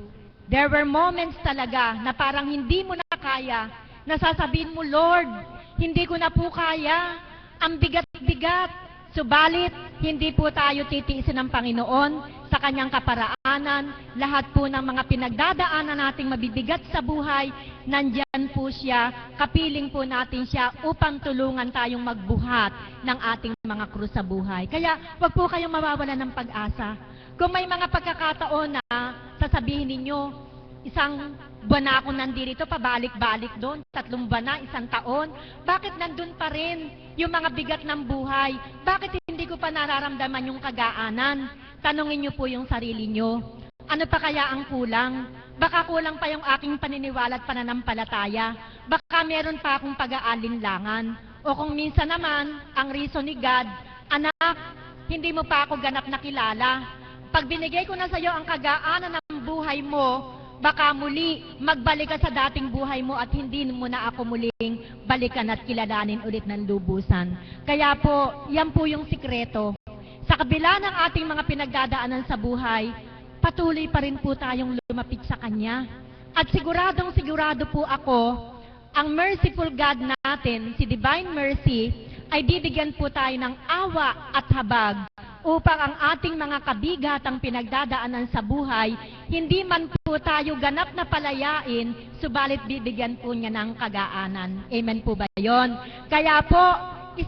There were moments talaga na parang hindi mo na kaya, nasasabihin mo, Lord, hindi ko na po kaya, ang bigat-bigat. Subalit, hindi po tayo titiisin ng Panginoon sa kanyang kaparaanan. Lahat po ng mga pinagdadaanan nating mabibigat sa buhay, nandyan po siya, kapiling po natin siya upang tulungan tayong magbuhat ng ating mga krus sa buhay. Kaya, wag po kayong mawawalan ng pag-asa. Kung may mga pagkakataon na sasabihin ninyo, isang buwan na ako nandito, pabalik-balik doon, 3 buwan na, 1 taon. Bakit nandun pa rin yung mga bigat ng buhay? Bakit hindi ko pa nararamdaman yung kagaanan? Tanungin niyo po yung sarili niyo. Ano pa kaya ang kulang? Baka kulang pa yung aking paniniwala at pananampalataya. Baka meron pa akong pag-aalinlangan. O kung minsan naman, ang reason ni God, anak, hindi mo pa ako ganap na kilala. Pag binigay ko na sa iyo ang kagaanan ng buhay mo, baka muli magbalik ka sa dating buhay mo at hindi mo na ako muling balikan at kilalanin ulit ng lubusan. Kaya po, yan po yung sikreto. Sa kabila ng ating mga pinagdadaanan sa buhay, patuloy pa rin po tayong lumapit sa Kanya. At siguradong sigurado po ako, ang merciful God natin, si Divine Mercy, ay bibigyan po tayo ng awa at habag upang ang ating mga kabigatang pinagdadaanan sa buhay, hindi man po tayo ganap na palayain, subalit bibigyan po niya ng kagaanan. Amen po ba yon? Kaya po,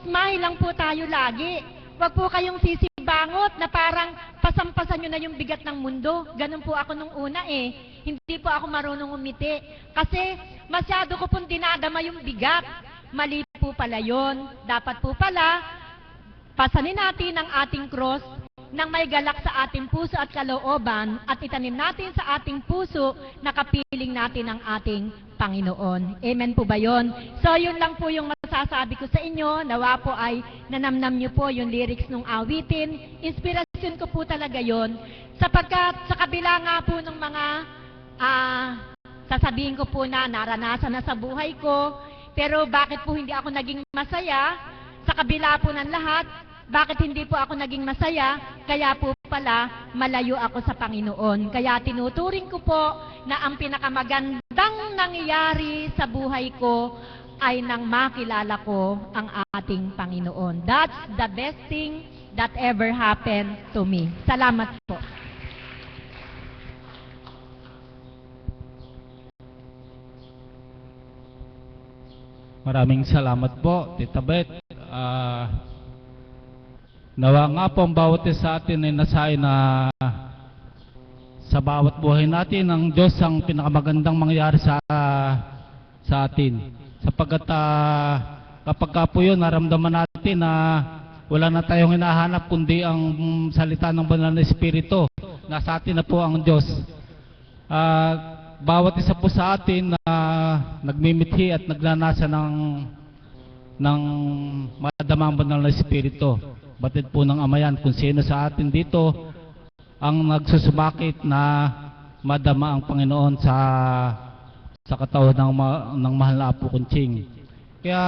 smile lang po tayo lagi. Huwag po kayong sisibangot na parang pasampasan nyo na yung bigat ng mundo. Ganun po ako nung una eh. Hindi po ako marunong umiti. Kasi masyado ko pong dinadama yung bigat. Mali po pala yon. Dapat po pala, pasanin natin ang ating cross nang may galak sa ating puso at kalooban at itanim natin sa ating puso na kapiling natin ang ating Panginoon. Amen po ba yun? So yun lang po yung masasabi ko sa inyo. Nawa po ay nanamnam nyo po yung lyrics ng awitin. Inspirasyon ko po talaga yon. Sapagkat sa kabila nga po ng mga sasabihin ko po na naranasan na sa buhay ko, pero bakit po hindi ako naging masaya? Sa kabila po ng lahat, bakit hindi po ako naging masaya? Kaya po pala, malayo ako sa Panginoon. Kaya tinuturing ko po na ang pinakamagandang nangyayari sa buhay ko ay nang makilala ko ang ating Panginoon. That's the best thing that ever happened to me. Salamat po. Maraming salamat po, Tita Beth. Nawa nga po ang bawat isa sa atin ay nasain na sa bawat buhay natin ang Diyos ang pinakamagandang mangyari sa atin. Sapagkat kapag ka po yun, naramdaman natin na wala na tayong hinahanap kundi ang salita ng Banal na Espiritu. Nasa atin na po ang Diyos. Bawat isa po sa atin na nagmimithi at nagnanasa ng madamang Banal na Espiritu. Batid po ng Ama yan kung sino sa atin dito ang nagsusumakit na madama ang Panginoon sa katawan ng mahal na Apo Kunching. Kaya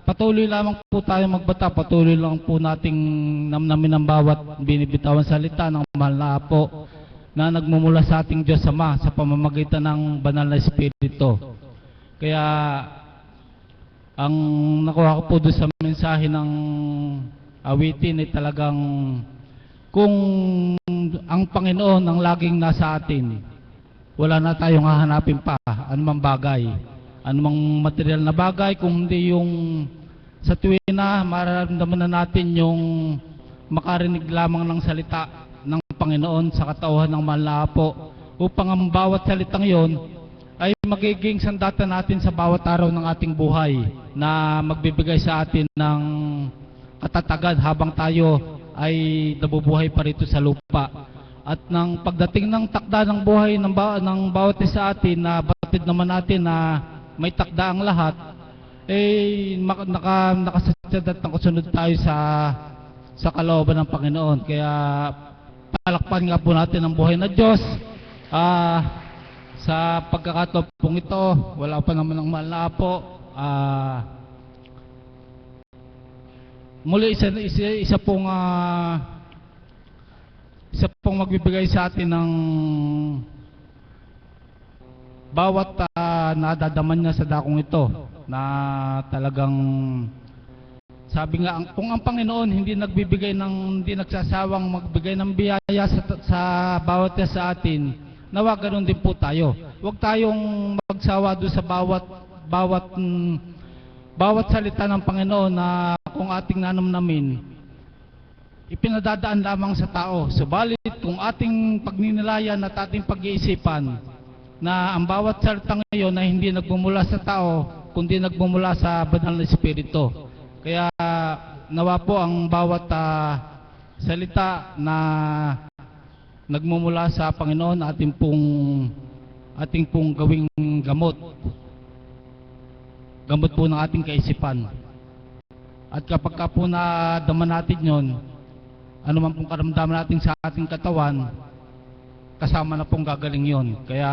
patuloy lamang po tayo magbata, patuloy lang po nating namnamin ang bawat binibitawan salita ng mahal na Apo na nagmumula sa ating Diyos Ama sa pamamagitan ng Banal na Espiritu. Kaya ang nakuha ko po doon sa mensahe ng awitin ay talagang kung ang Panginoon ang laging nasa atin, wala na tayong hahanapin pa anumang bagay, anumang material na bagay, kung hindi yung sa tuwin na mararamdaman na natin yung makarinig lamang ng salita ng Panginoon sa katauhan ng mahal na Apo, upang ang bawat salitang yon ay magiging sandata natin sa bawat araw ng ating buhay na magbibigay sa atin ng katatagan habang tayo ay nabubuhay pa rito sa lupa. At ng pagdating ng takda ng buhay ng bawat isa atin na batid naman natin na may takda ang lahat, nakasasyad at nakasunod tayo sa kalooban ng Panginoon. Kaya palakpan nga po natin ang buhay na Diyos. Sa pagkakataon pong ito, wala pa naman ang mahal na apo. Muli isa pong magbibigay sa atin ng bawat nadadaman niya sa dakong ito na talagang sabi nga kung ang Panginoon hindi nagsasawang magbigay ng biyaya sa bawat isa sa atin, nawa ganoon din po tayo. Huwag tayong magsawa doon sa bawat salita ng Panginoon na kung ating nanamnamin ipinadadaan lamang sa tao. Subalit kung ating pagninilayan at ating pag-iisipan na ang bawat salita ngayon na hindi nagmumula sa tao kundi nagmumula sa banal na Espiritu. Kaya nawa po ang bawat salita na nagmumula sa Panginoon ating pong gawing gamot po ng ating kaisipan. At kapag po nadaman natin yon, ano man pong karamdaman natin sa ating katawan, kasama na pong gagaling yon. Kaya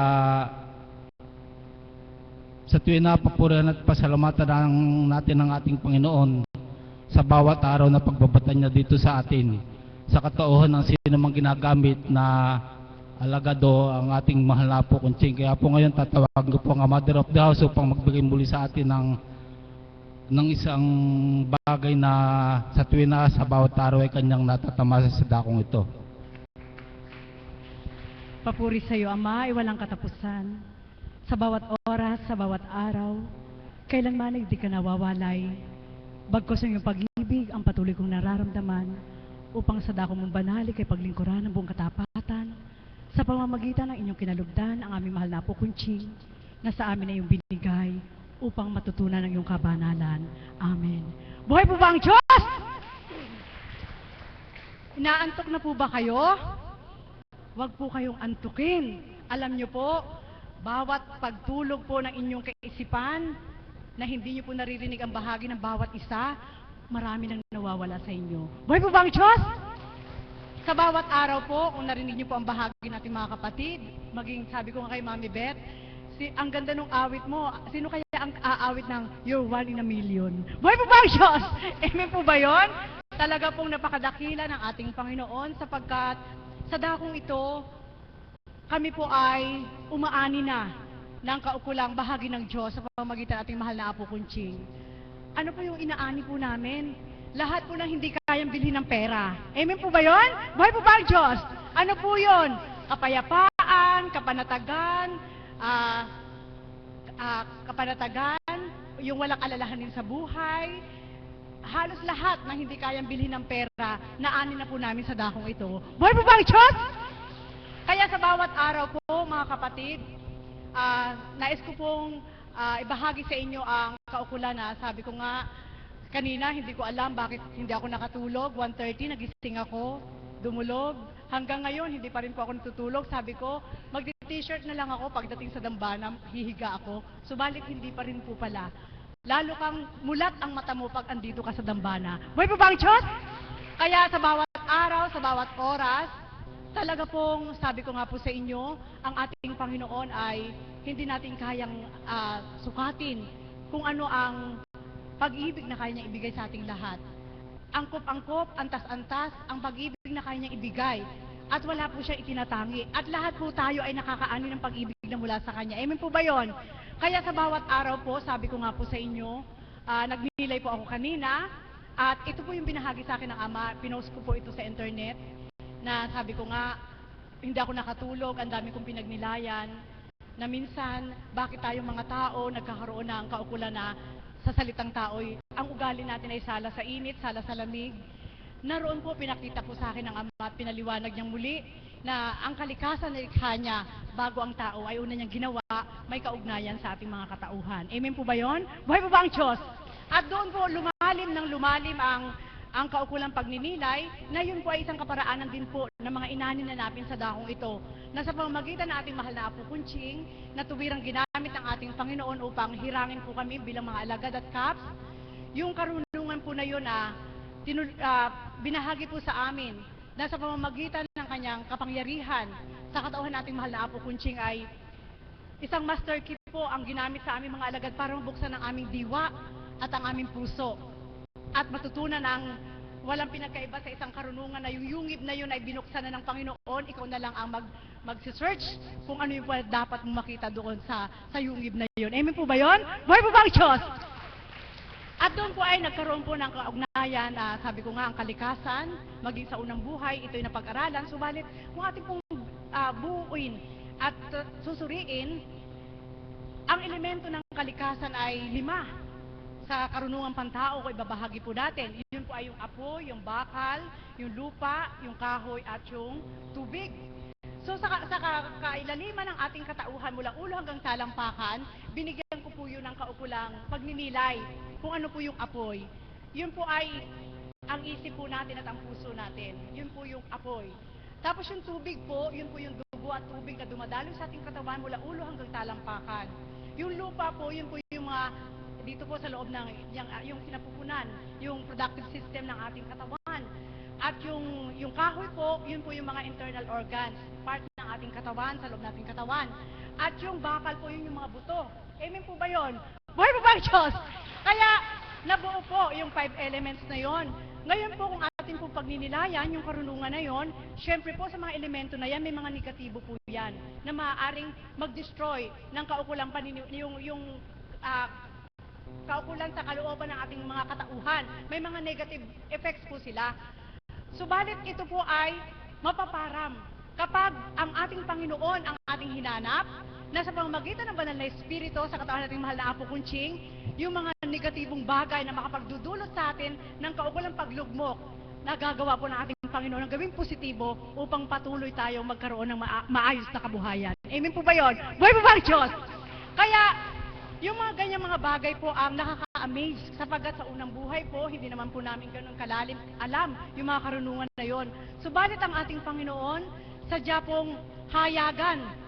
sa tuwing na papurihan at pasalamatan natin ang ating Panginoon sa bawat araw na pagbabatan niya dito sa atin, sa katauhan ng sino mang ginagamit na alagado ang ating mahal na po Kunching. Kaya po ngayon tatawagin ko po ang Mother of the House upang magbigay muli sa atin ng isang bagay na sa tuwing na sa bawat araw ay kanyang natatamasa sa dakong ito. Papuri sa iyo, Ama, ay walang katapusan. Sa bawat oras, sa bawat araw, kailanman ay di ka nawawalay. Bagkos ang iyong pag-ibig, ang patuloy kong nararamdaman, upang sa dako mong banalik ay paglingkuran ng buong katapatan, sa pamamagitan ng inyong kinalugdan, ang aming mahal na Apo Kunching, na sa amin ay iyong binigay, upang matutunan ang iyong kabanalan. Amen. Buhay po ba ang Diyos? Inaantok na po ba kayo? Huwag po kayong antukin. Alam niyo po, bawat pagtulog po ng inyong kaisipan na hindi niyo po naririnig ang bahagi ng bawat isa, marami nang nawawala sa inyo. Buhay po ba ang Diyos? Sa bawat araw po, kung narinig niyo po ang bahagi natin mga kapatid, maging sabi ko nga kay Mami Beth, ang ganda ng awit mo, sino kaya ang aawit ng You're One in a Million? Buhay po ba ang Diyos? Amen po ba yun? Talaga pong napakadakila ng ating Panginoon sapagkat sa dakong ito, kami po ay umaani na ng kaukulang bahagi ng Diyos sa pamamagitan ating mahal na Apo Kunching. Ano po yung inaani po namin? Lahat po na hindi kayang bilhin ng pera. Amen po ba yun? Buhay po ba ang Diyos? Ano po yun? Kapayapaan, kapanatagan, yung walang alalahanin sa buhay, halos lahat na hindi kayang bilhin ng pera, naani na po namin sa dakong ito. Buhay po ba ang Diyos? Kaya sa bawat araw po, mga kapatid, nais ko pong ibahagi sa inyo ang kaukulan na sabi ko nga, kanina hindi ko alam bakit hindi ako nakatulog, 1:30 nagising ako, dumulog. Hanggang ngayon, hindi pa rin po ako natutulog. Sabi ko, mag-t-shirt na lang ako pagdating sa dambana, hihiga ako. Subalit hindi pa rin po pala. Lalo kang mulat ang mata mo pag andito ka sa dambana. Buhay po ba ang Diyos? Kaya sa bawat araw, sa bawat oras, talaga pong sabi ko nga po sa inyo, ang ating Panginoon ay hindi natin kayang sukatin kung ano ang pag-ibig na kaya niyang ibigay sa ating lahat. Angkop-angkop, antas-antas, ang pag-ibig na kaya niyang ibigay. At wala po siya itinatangi. At lahat po tayo ay nakakaani ng pag-ibig na mula sa Kanya. Amen po ba yun? Kaya sa bawat araw po, sabi ko nga po sa inyo, nagmilay po ako kanina, at ito po yung binahagi sa akin ng Ama, pinost ko po ito sa internet, na sabi ko nga, hindi ako nakatulog, ang dami kong pinagnilayan, na minsan, bakit tayong mga tao nagkakaroon ng kaukulan na sa salitang tao'y, ang ugali natin ay sala sa init, sala sa lamig. Naroon po, pinakita po sa akin ng Ama at pinaliwanag niyang muli na ang kalikasan na likha niya bago ang tao ay una niyang ginawa, may kaugnayan sa ating mga katauhan. Amen po ba yun? Buhay po ba ang Diyos? At doon po, lumalim ang kaukulang pagninilay, na yun po ay isang kaparaanan din po ng mga inanin na natin sa dakong ito, na sa pamamagitan ng ating mahal na Apo Kunching, na tuwirang ginamit ng ating Panginoon upang hirangin po kami bilang mga alagad at kaps, yung karunungan po na yun binahagi po sa amin na sa pamamagitan ng kanyang kapangyarihan sa katauhan nating mahal na Apo Kunching ay Isang master key po ang ginamit sa aming mga alagad para mabuksan ang aming diwa at ang aming puso. At matutunan ang walang pinagkaiba sa isang karunungan na yung yungib na yun ay binuksan na ng Panginoon, ikaw na lang ang mag-search kung ano yung dapat mong makita doon sa yungib na yun. Amen po ba yun? Buhay po ba ang Diyos? At doon po ay nagkaroon po ng kaugnayan, sabi ko nga, ang kalikasan, maging sa unang buhay, ito'y napag-aralan. Subalit, kung ating pong buuin at susuriin, ang elemento ng kalikasan ay 5. Sa karunungan pantao ko ibabahagi po natin. Yun po ay yung apoy, yung bakal, yung lupa, yung kahoy at yung tubig. So sa kailaliman ng ating katauhan mula ulo hanggang talampakan, binigyan ko po yun ng kaukulang pagninilay kung ano po yung apoy. Yun po ay ang isip po natin at ang puso natin. Yun po yung apoy. Tapos yung tubig po, yun po yung dugo at tubig na dumadalo sa ating katawan mula ulo hanggang talampakan. Yung lupa po, yun po yung mga dito po sa loob ng yung sinapupunan, yung productive system ng ating katawan. At yung kahoy po, yun po yung mga internal organs, part ng ating katawan, sa loob nating katawan. At yung bakal po, yun yung mga buto. Amen po ba yun? Buhay po ba ang Diyos? Kaya nabuo po yung 5 elements na yon. Ngayon po kung ating po pagninilayan, yung karunungan na yon, syempre po sa mga elemento na yan, may mga negatibo po yan na maaaring mag-destroy ng kaukulang kaukulan sa kalooban ng ating mga katauhan. May mga negative effects po sila. Subalit ito po ay mapaparam kapag ang ating Panginoon ang ating hinanap, na sa pamamagitan ng banal na Espiritu sa katawan nating mahal na Apo Kunching, yung mga negatibong bagay na makapagdudulot sa atin ng kaukulang paglugmok, nagagawa po ng ating Panginoon ang gawing positibo upang patuloy tayong magkaroon ng maayos na kabuhayan. Amen po ba yun? Buhay po ba ang Diyos? Kaya, yung mga ganyang mga bagay po ang nakaka-amaze sapagkat sa unang buhay po, hindi naman po namin ganun kalalim alam yung mga karunungan na yon. Subalit ang ating Panginoon, sadya pong hayagan,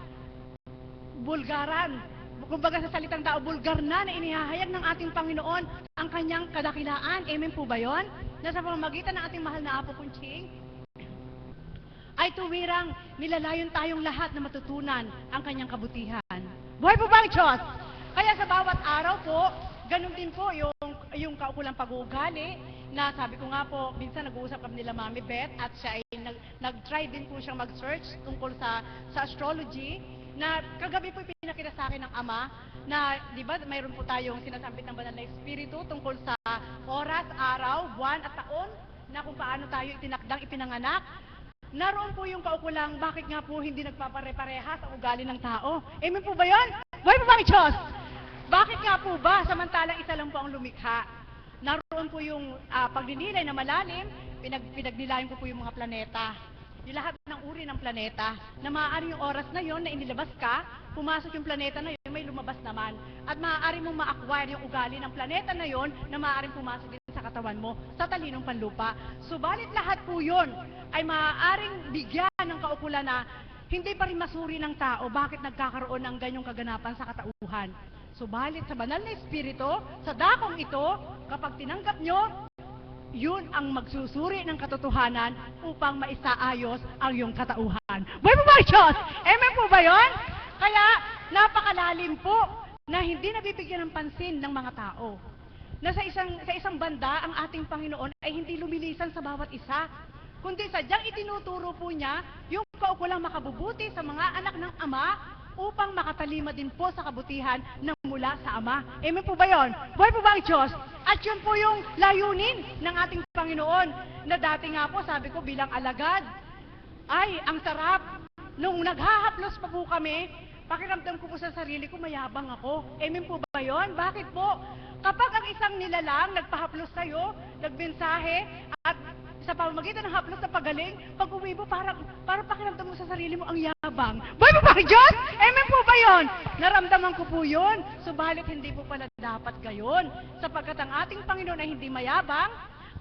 bulgaran, kumbaga sa salitang tao, bulgar na inihahayag ng ating Panginoon ang kanyang kadakilaan. Amen po ba yon? Na sa pamamagitan ng ating mahal na Apo Kunching, ay tuwirang nilalayon tayong lahat na matutunan ang kanyang kabutihan. Buhay po ba ang Diyos? Kaya sa bawat araw po, ganun din po yung kaukulang pag-uugali na sabi ko nga po, minsan nag-uusap kami nila Mami Beth at siya ay nag-try din po siyang mag-search tungkol sa astrology na kagabi po pinakita sa akin ng Ama na, di ba, mayroon po tayong sinasambit ng banal na Espiritu tungkol sa oras, araw, buwan at taon na kung paano tayo itinakdang ipinanganak. Naroon po yung kaukulang bakit nga po hindi nagpapare-pareha sa ugali ng tao. Amen po ba yun? Buhay po ba ang Diyos? Bakit nga po ba, samantalang isa lang po ang lumikha? Naroon po yung pagninilay na malalim, pinagnilayan ko po yung mga planeta. Yung lahat ng uri ng planeta, na maaari yung oras na yon na inilabas ka, pumasok yung planeta na yon, may lumabas naman. At maaari mong ma-acquire yung ugali ng planeta na yon na maaaring pumasok din sa katawan mo, sa talinong panlupa. Subalit lahat po yon ay maaaring bigyan ng kaukulan na hindi pa rin masuri ng tao bakit nagkakaroon ng ganyong kaganapan sa katauhan. Subalit sa banal na Espiritu, sa dakong ito, kapag tinanggap nyo, yun ang magsusuri ng katotohanan upang maisaayos ang iyong katauhan. Buhay po ba ang Diyos? Amen po ba yun? Kaya napakalalim po na hindi nabibigyan ng pansin ng mga tao. Na sa isang banda, ang ating Panginoon ay hindi lumilisan sa bawat isa, kundi sadyang itinuturo po niya yung kaukulang makabubuti sa mga anak ng Ama upang makatalima din po sa kabutihan ng mula sa Ama. Amen po ba yun? Buhay po ba ang Diyos? At yun po yung layunin ng ating Panginoon na dati nga po, sabi ko bilang alagad, ay, ang sarap. Nung naghahaplos pa po kami, pakiramdam ko po sa sarili ko, mayabang ako. Amen po ba yun? Bakit po? Kapag ang isang nilalang nagpahaplos sa'yo, nagbensahe, at sa pamamagitan ng haplos na pagaling, pag uwi mo, para pakiramdam mo sa sarili mo ang yabang. Buhay po ba ang Diyos? Amen po ba yun? Naramdaman ko po yun. Subalit hindi po pala dapat gayon. Sapagkat ang ating Panginoon ay hindi mayabang,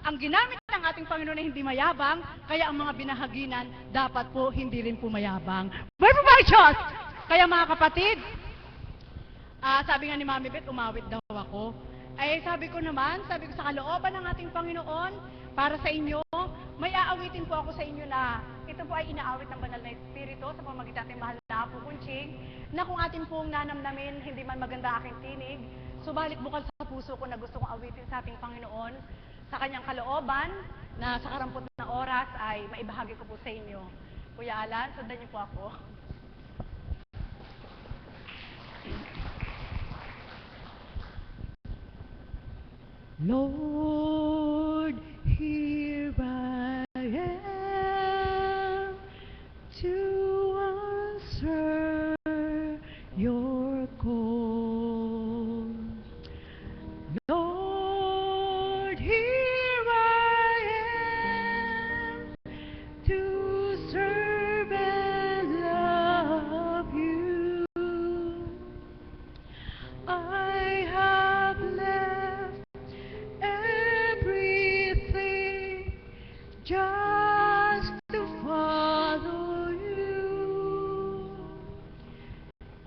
ang ginamit ng ating Panginoon ay hindi mayabang, kaya ang mga binahaginan dapat po hindi rin po mayabang. Buhay po ba ang Diyos? Kaya mga kapatid, sabi nga ni Mami Beth, umawit daw ako. Ay sabi ko sa kalooban ng ating Panginoon, para sa inyo, may aawitin po ako sa inyo na ito po ay inaawit ng banal na Espiritu sa pamamagitan ng mahal na Apo Kunching, na kung atin pong nanamnamin, hindi man maganda aking tinig, subalit bukal sa puso ko na gusto kong awitin sa ating Panginoon, sa kanyang kalooban, na sa karampot na oras ay maibahagi ko po sa inyo. Kuya Alan, sundan niyo po ako. Lord, here I am to answer your call. Lord, here I am to serve and love you. I have left everything just to follow you.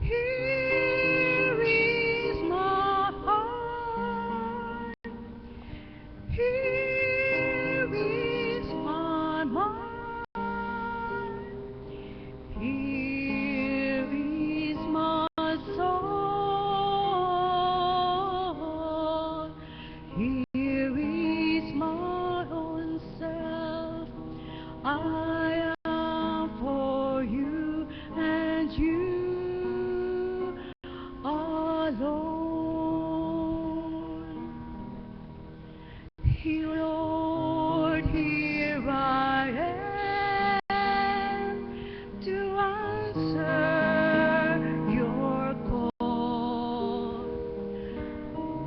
Here is my heart. Here is my mind. Here is my soul. Here is my own self. I am for you and you alone. Lord, here I am to answer your call.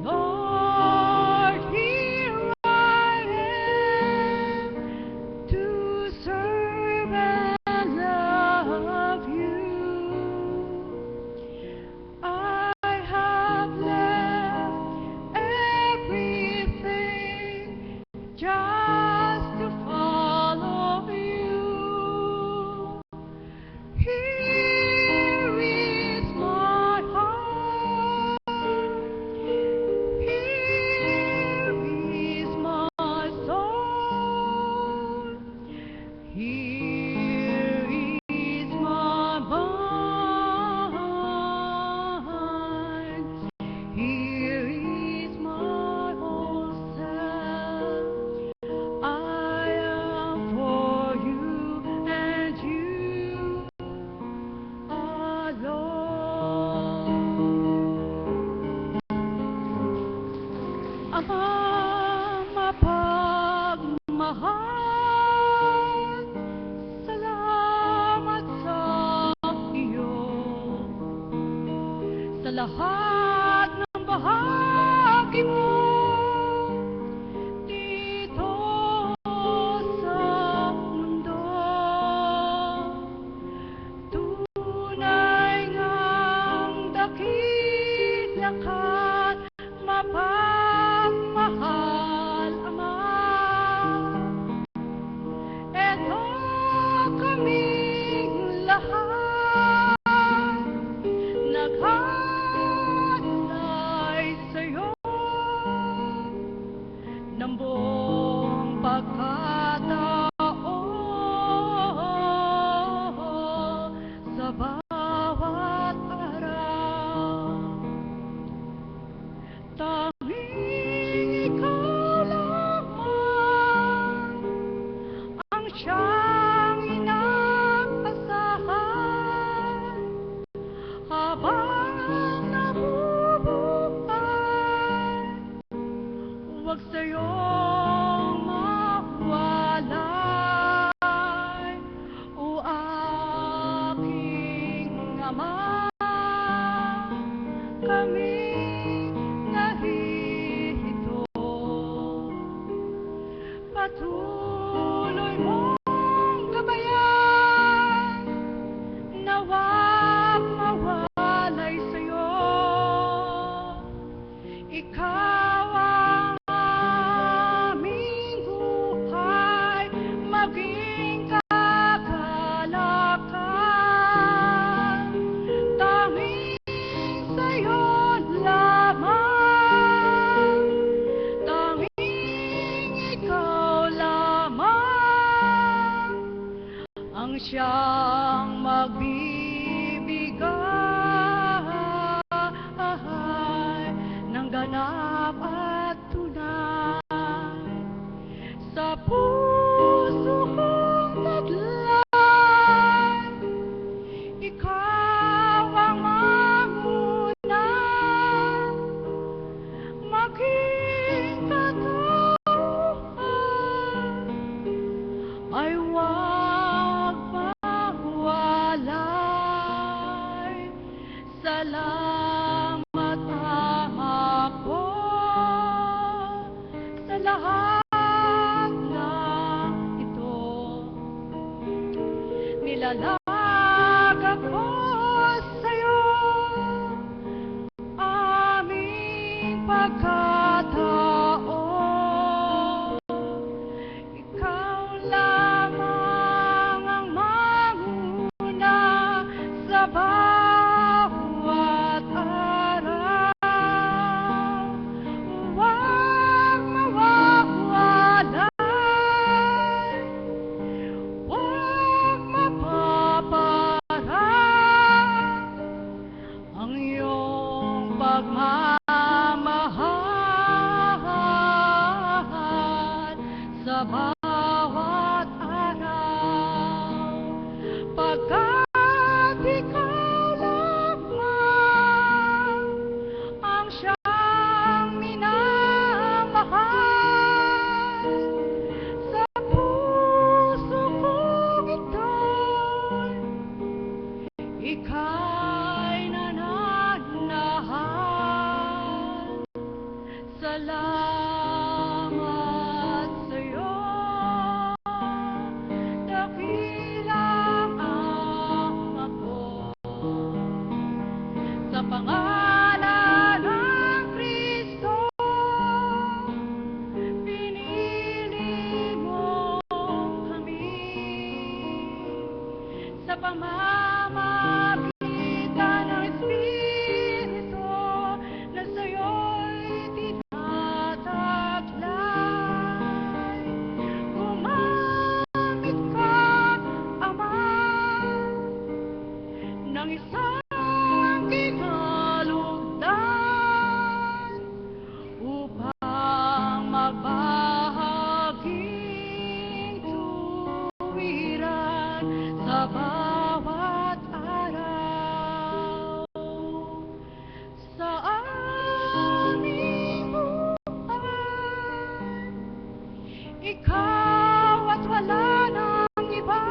Lord, here I am to serve and love you. I have left everything just to follow you. Here is my heart. Here is my soul. Here is my mind. Here is my whole self. I am for you and you alone. Amang mapagmahal, salamat sa iyo. Sa lahat ng bahagi mo dito sa mundo, tunay ngang dakila ka, mapagmahal Ama. Eto kaming lahat, naghahanay sa'yo ng buong pagkataon sa bawat araw. Tanging ikaw lamang ang siyang inaasahan habang nabubuhay. Huwag sa'yong mawalay, o aking Ama. Kami narito, patuloy mong gabayan, nawa'y mawalay sa'yo. Ikaw ang Dalaga ko sa'yo, aming pagkataon. Ikaw lamang ang manguna sa bawat araw. Huwag mawawala, huwag mapaparang ang iyong pagmamahal sa bawat araw. Pagkat ikaw lamang ang siyang minamahal sa puso kong ito'y ika'y nananahan. Salamat sa'yo, dakilang Ama ko. Sa pangalan ng Kristo, pinili mo kami. Sa pamamagitan ng Espiritu na sa'yo'y tinataglay. Gumamit ka, Ama, ng isang kinalugdan upang magbahaging tuwiran sa bawat araw. Sa aming buhay, ikaw at wala nang iba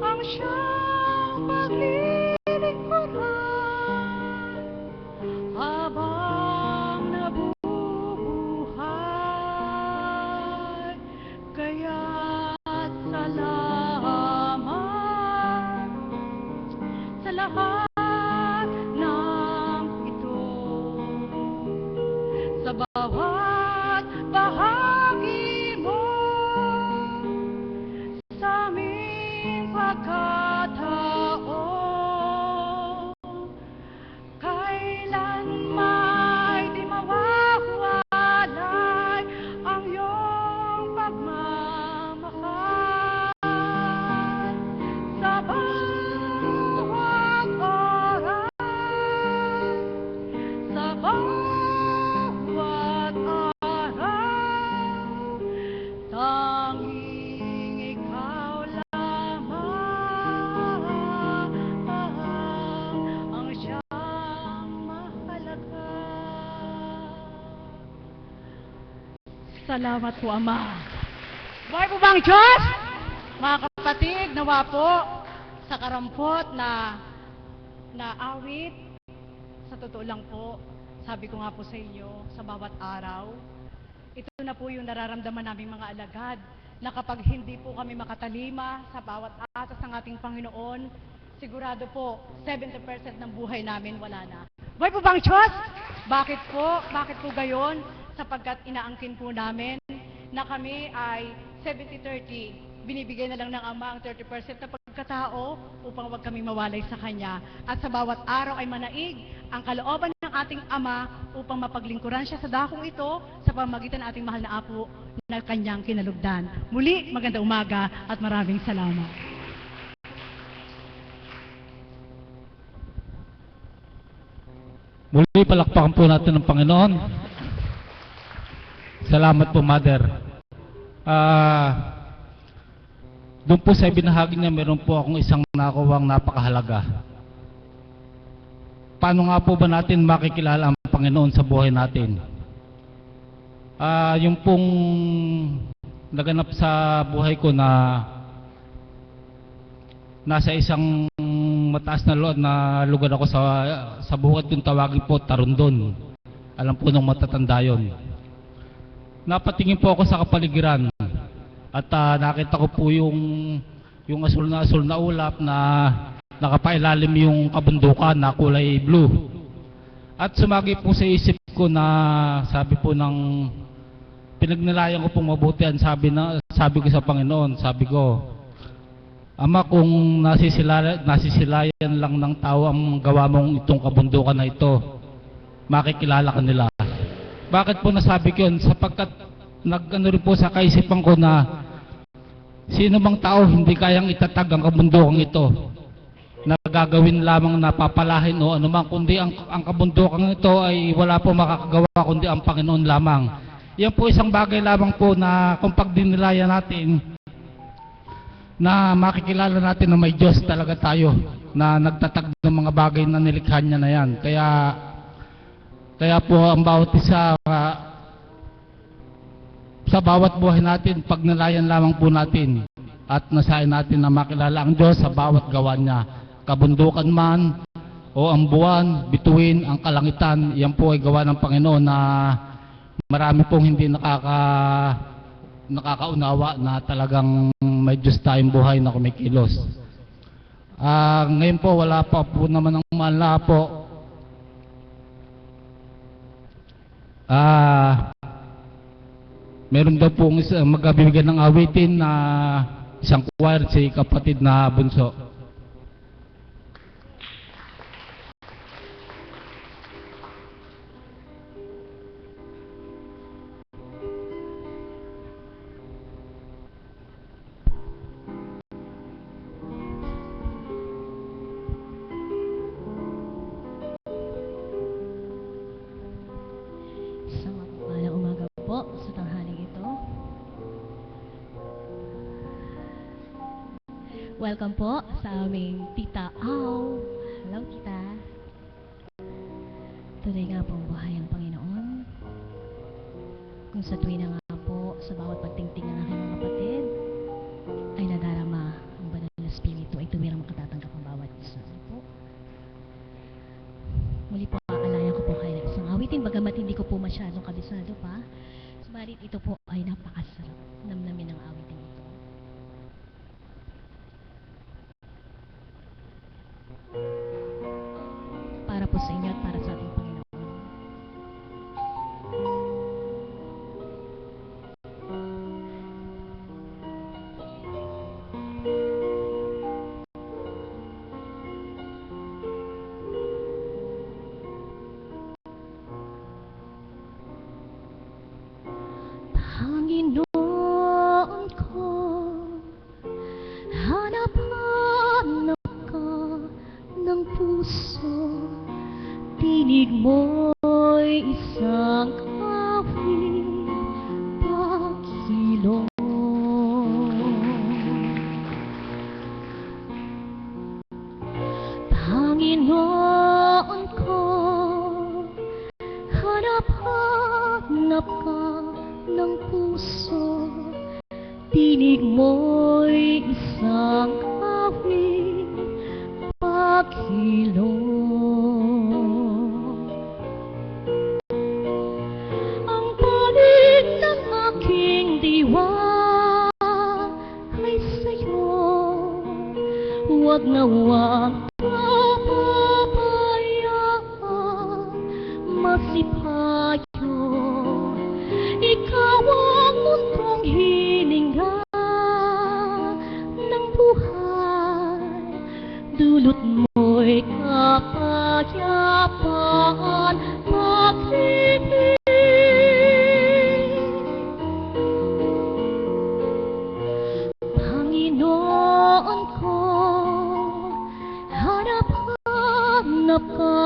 ang siyang paglilingkuran habang nabubuhay. Kaya't salamat sa lahat ng ito, sa bawat bahagi mo sa aming pagkataon. Kailanman di mawawalay ang iyong pagmamahal sa bawat oras, sa bawat araw. Tanging ikaw lamang ang siyang mahalaga. Salamat po, Ama. Buhay po bang Diyos? Mga kapatid, nawa po sa karampot na awit, sa totoo lang po, sabi ko nga po sa inyo, sa bawat araw, ito na po yung nararamdaman naming mga alagad, na kapag hindi po kami makatalima sa bawat atas ng ating Panginoon, sigurado po, 70% ng buhay namin wala na. Buhay po bang Diyos? Bakit po? Bakit po gayon? Sapagkat inaangkin po namin na kami ay 70-30. Binibigay na lang ng Ama ang 30% na pagkatao upang huwag kami mawalay sa Kanya. At sa bawat araw ay manaig ang kalooban ng ating Ama upang mapaglingkuran siya sa dakong ito sa pamamagitan ng ating mahal na Apo na Kanyang kinalugdan. Muli, magandang umaga at maraming salamat. Muli palakpakan po natin ng Panginoon. Salamat po, Mother. Doon po sa ibinahagi niya, meron po akong isang nakuwang napakahalaga. Paano nga po ba natin makikilala ang Panginoon sa buhay natin? Yung pong naganap sa buhay ko na nasa isang mataas na lugar ako sa buhat, yung tawagin po Tarundon. Alam po nung matatanda yun. Napatingin po ako sa kapaligiran at nakita ko po yung yung asul na ulap na nakapailalim yung kabundukan na kulay blue. At sumagi po sa isip ko na sabi po ng pinagnilayan ko pong mabutihan, sabi ko sa Panginoon, sabi ko, Ama, kung nasisilayan lang ng tao ang gawa mong itong kabundukan na ito, makikilala ka nila. Bakit po nasabi ko yun? Sapagkat nag-ano rin po sa kaisipan ko na sino mang tao hindi kayang itatag ang kabundukan ito na gagawin lamang na papalahin o anuman, kundi ang kabundukan ito ay wala po makakagawa kundi ang Panginoon lamang. Yan po isang bagay lamang po na kung pagdinilayan natin, na makikilala natin na may Diyos talaga tayo na nagtatag ng mga bagay na nilikha niya na yan. Kaya po ang bawat isa sa bawat buhay natin, pagnilayan lamang po natin at nasayin natin na makilala ang Diyos sa bawat gawa niya. Kabundukan man o ang buwan, bituin, ang kalangitan, yan po ay gawa ng Panginoon na marami pong hindi nakakaunawa na talagang may Diyos tayong buhay na kumikilos. Ngayon po wala pa po naman ang mahal po. Meron daw pong magbibigyan ng awitin na isang choir, si kapatid na bunso. Sa tanghaling ito. Welcome po sa aming Tita Au. Hello, Tita. Tunay nga po ang buhay ang Panginoon. Kung sa tuwina nga po, sa bawat pagtingting ng aking mga kapatid, ay nadarama ang banal na Espiritu ay tuwirang makatanggap ang bawat isa. Po. Muli po, aalayan ko po kayo ng isang awitin, bagamat hindi ko po masyadong kabisado pa. Subalit ito po ay napakasarap. Namnamin ang awitin ito. Para po sa inyo at para sa ating Panginoon. Panginoon ko, hanap-hanap ka ng puso, tinig mo'y isang kawit, paghilom. Panginoon ko, hanap-hanap ka ng puso, tinig mo'y isang kawit, paghilom. Ang panig ng aking diwa ay sa'yo, huwag na huwag papabayaan masipayo. Ikaw ang mundong hininga ng buhay, dulot mo'y kapayapaan, pag-ibig. Panginoon ko, hanap-hanap ka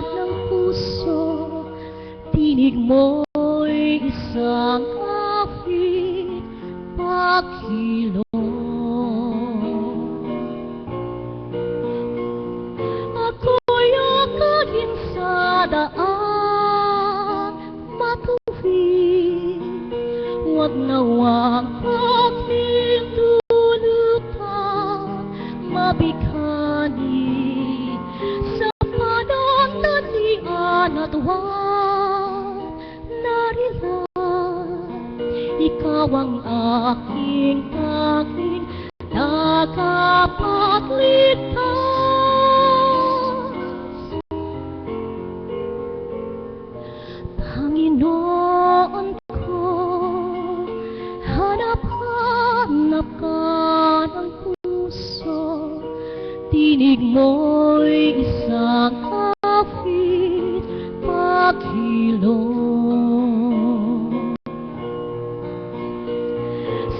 ng puso, tinig mo'y isang kawit, paghilom. Ako'y akayin sa daan matuwid, huwag na huwag paghintulutan, mabighani sa pananalian at huwag narila. Ikaw ang aking tanging makapagligtas. Panginoon ko, hanap-hanap ka ng puso, tinig mo'y isang kapit paghilom.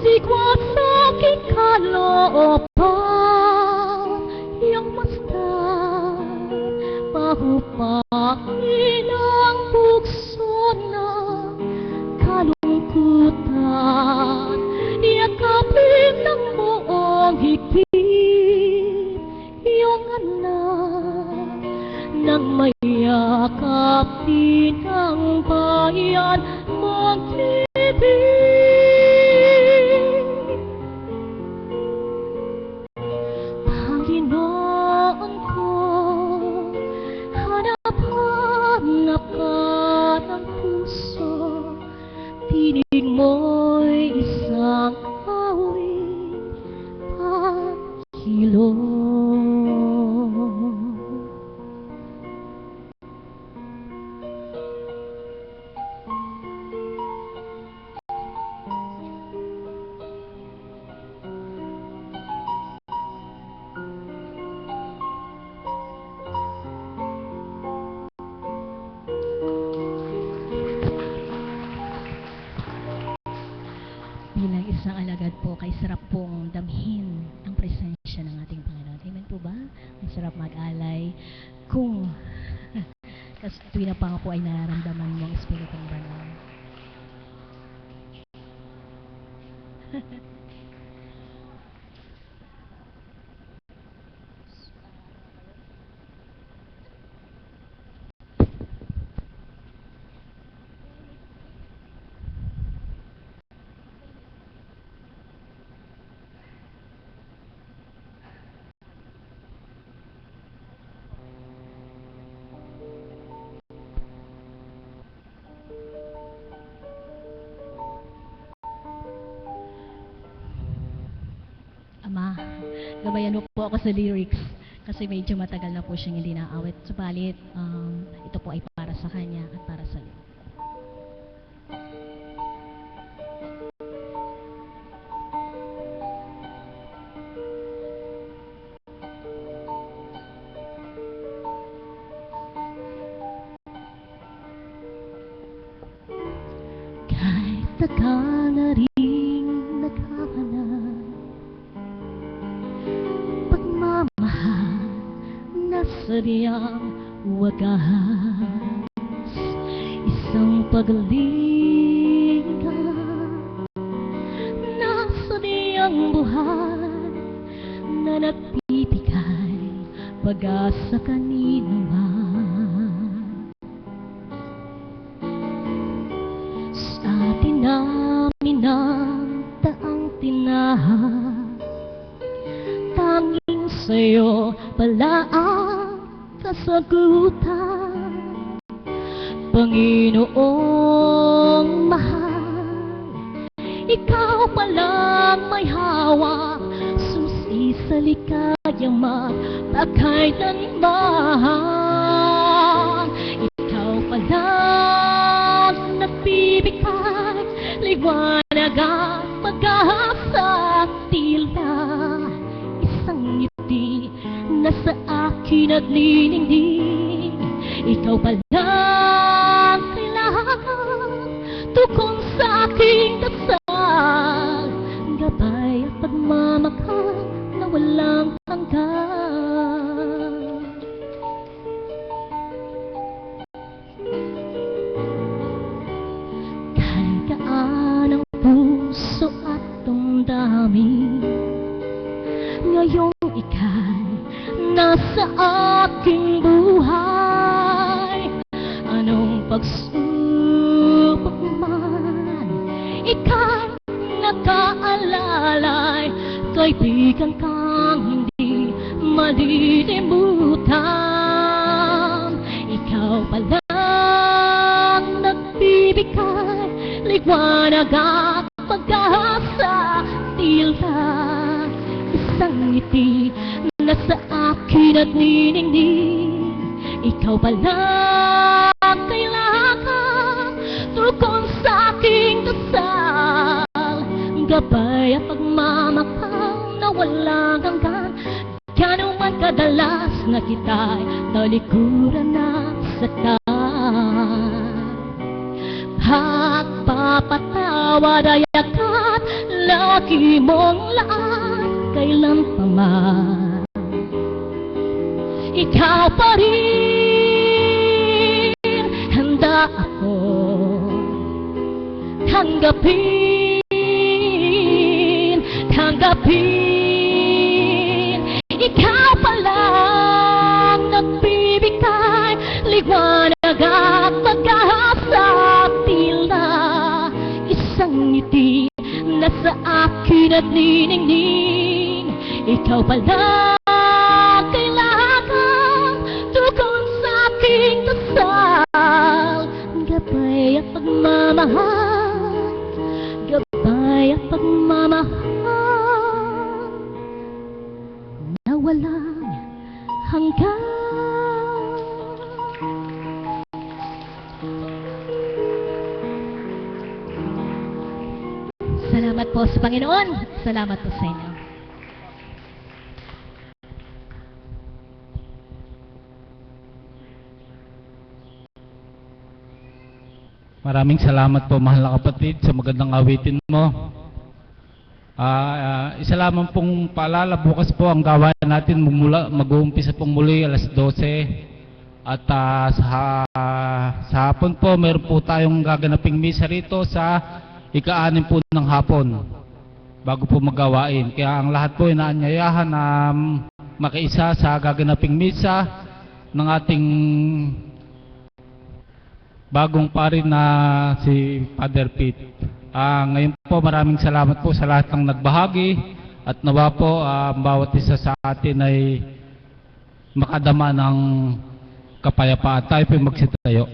Sigwat sa aking kalooban, iyong masdan, pahupain ang bukso ng kalungkutan, yakapin ng buong higpit iyong anak, nang mayakap din ang bayan mong tibig. Panginoon ko, hanap-hanap ka ng puso, tinig mo'y isang awit paghilom. Bilang isang alagad po, kay sarap pong damhin ang presensya ng ating Panginoon. Amen po ba? Ang sarap mag-alay kung kasi tuwing na pa nga po ay nararamdaman mo ang Espiritong Banal. Ama, gabayan mo po ako sa lyrics kasi medyo matagal na po siyang hindi naawit. Subalit, ito po ay para sa kanya at para sa iyo. Kahit tagal na rin naghahanap, pagmamahal na sadyang wagas, isang paglingan na sadyang buhay na nagbibigay pag-asa kanino man. Sa atin namin ang taang tinahan, tanging sa'yo pala ang kasagutan. Panginoong mahal, ikaw palang may hawak, susi sa likayang magpakailanman. Ikaw palang nagbibigay liwanag at pag-asa, tila isang ngiti na sa akin nagniningning. Ikaw palang kailangan tukong sa aking dasal, gabay at pagmamahal na walang hanggan. Kaligaan ang puso at damdamin, ngayong ika'y nasa aking buhay. Anong pagsubok man ika'y nakaalalay, kaibigan kang hindi malilimutan. Ikaw palang nagbibigay liwanag at pag-asa, tila isang ngiti na sa akin at niningning. Ikaw pala ang kailangan tukon sa aking dasal, gabay at pagmamahal na walang hanggan. Gano'n man kadalas na kita'y talikuran at saktan, pagpapatawad ay agad lagi mong lahat kailan pa man. Ikaw pa rin, handa ako tanggapin, tanggapin. Ikaw pa lang nagbibigay liwanag at pag-asa, tila isang ngiti na sa akin at niningning. Ikaw pa lang kailangan tukon sa aking dasal, gabay at pagmamahal, gabay at pagmamahal na walang hanggan. Salamat po sa Panginoon. Salamat po sa inyo. Maraming salamat po, mahal na kapatid, sa magandang awitin mo. Isa lamang pong paalala, bukas po ang gawain natin mag-uumpisa pong muli alas 12. At sa hapon po, meron po tayong gaganaping misa rito sa ika-6 po ng hapon bago po magawain. Kaya ang lahat po inaanyayahan na makiisa sa gaganaping misa ng ating bagong pari na si Father Pete. Ngayon po, maraming salamat po sa lahat ng nagbahagi at nawa po bawat isa sa atin ay makadama ng kapayapaan. Tayo po magsitayo.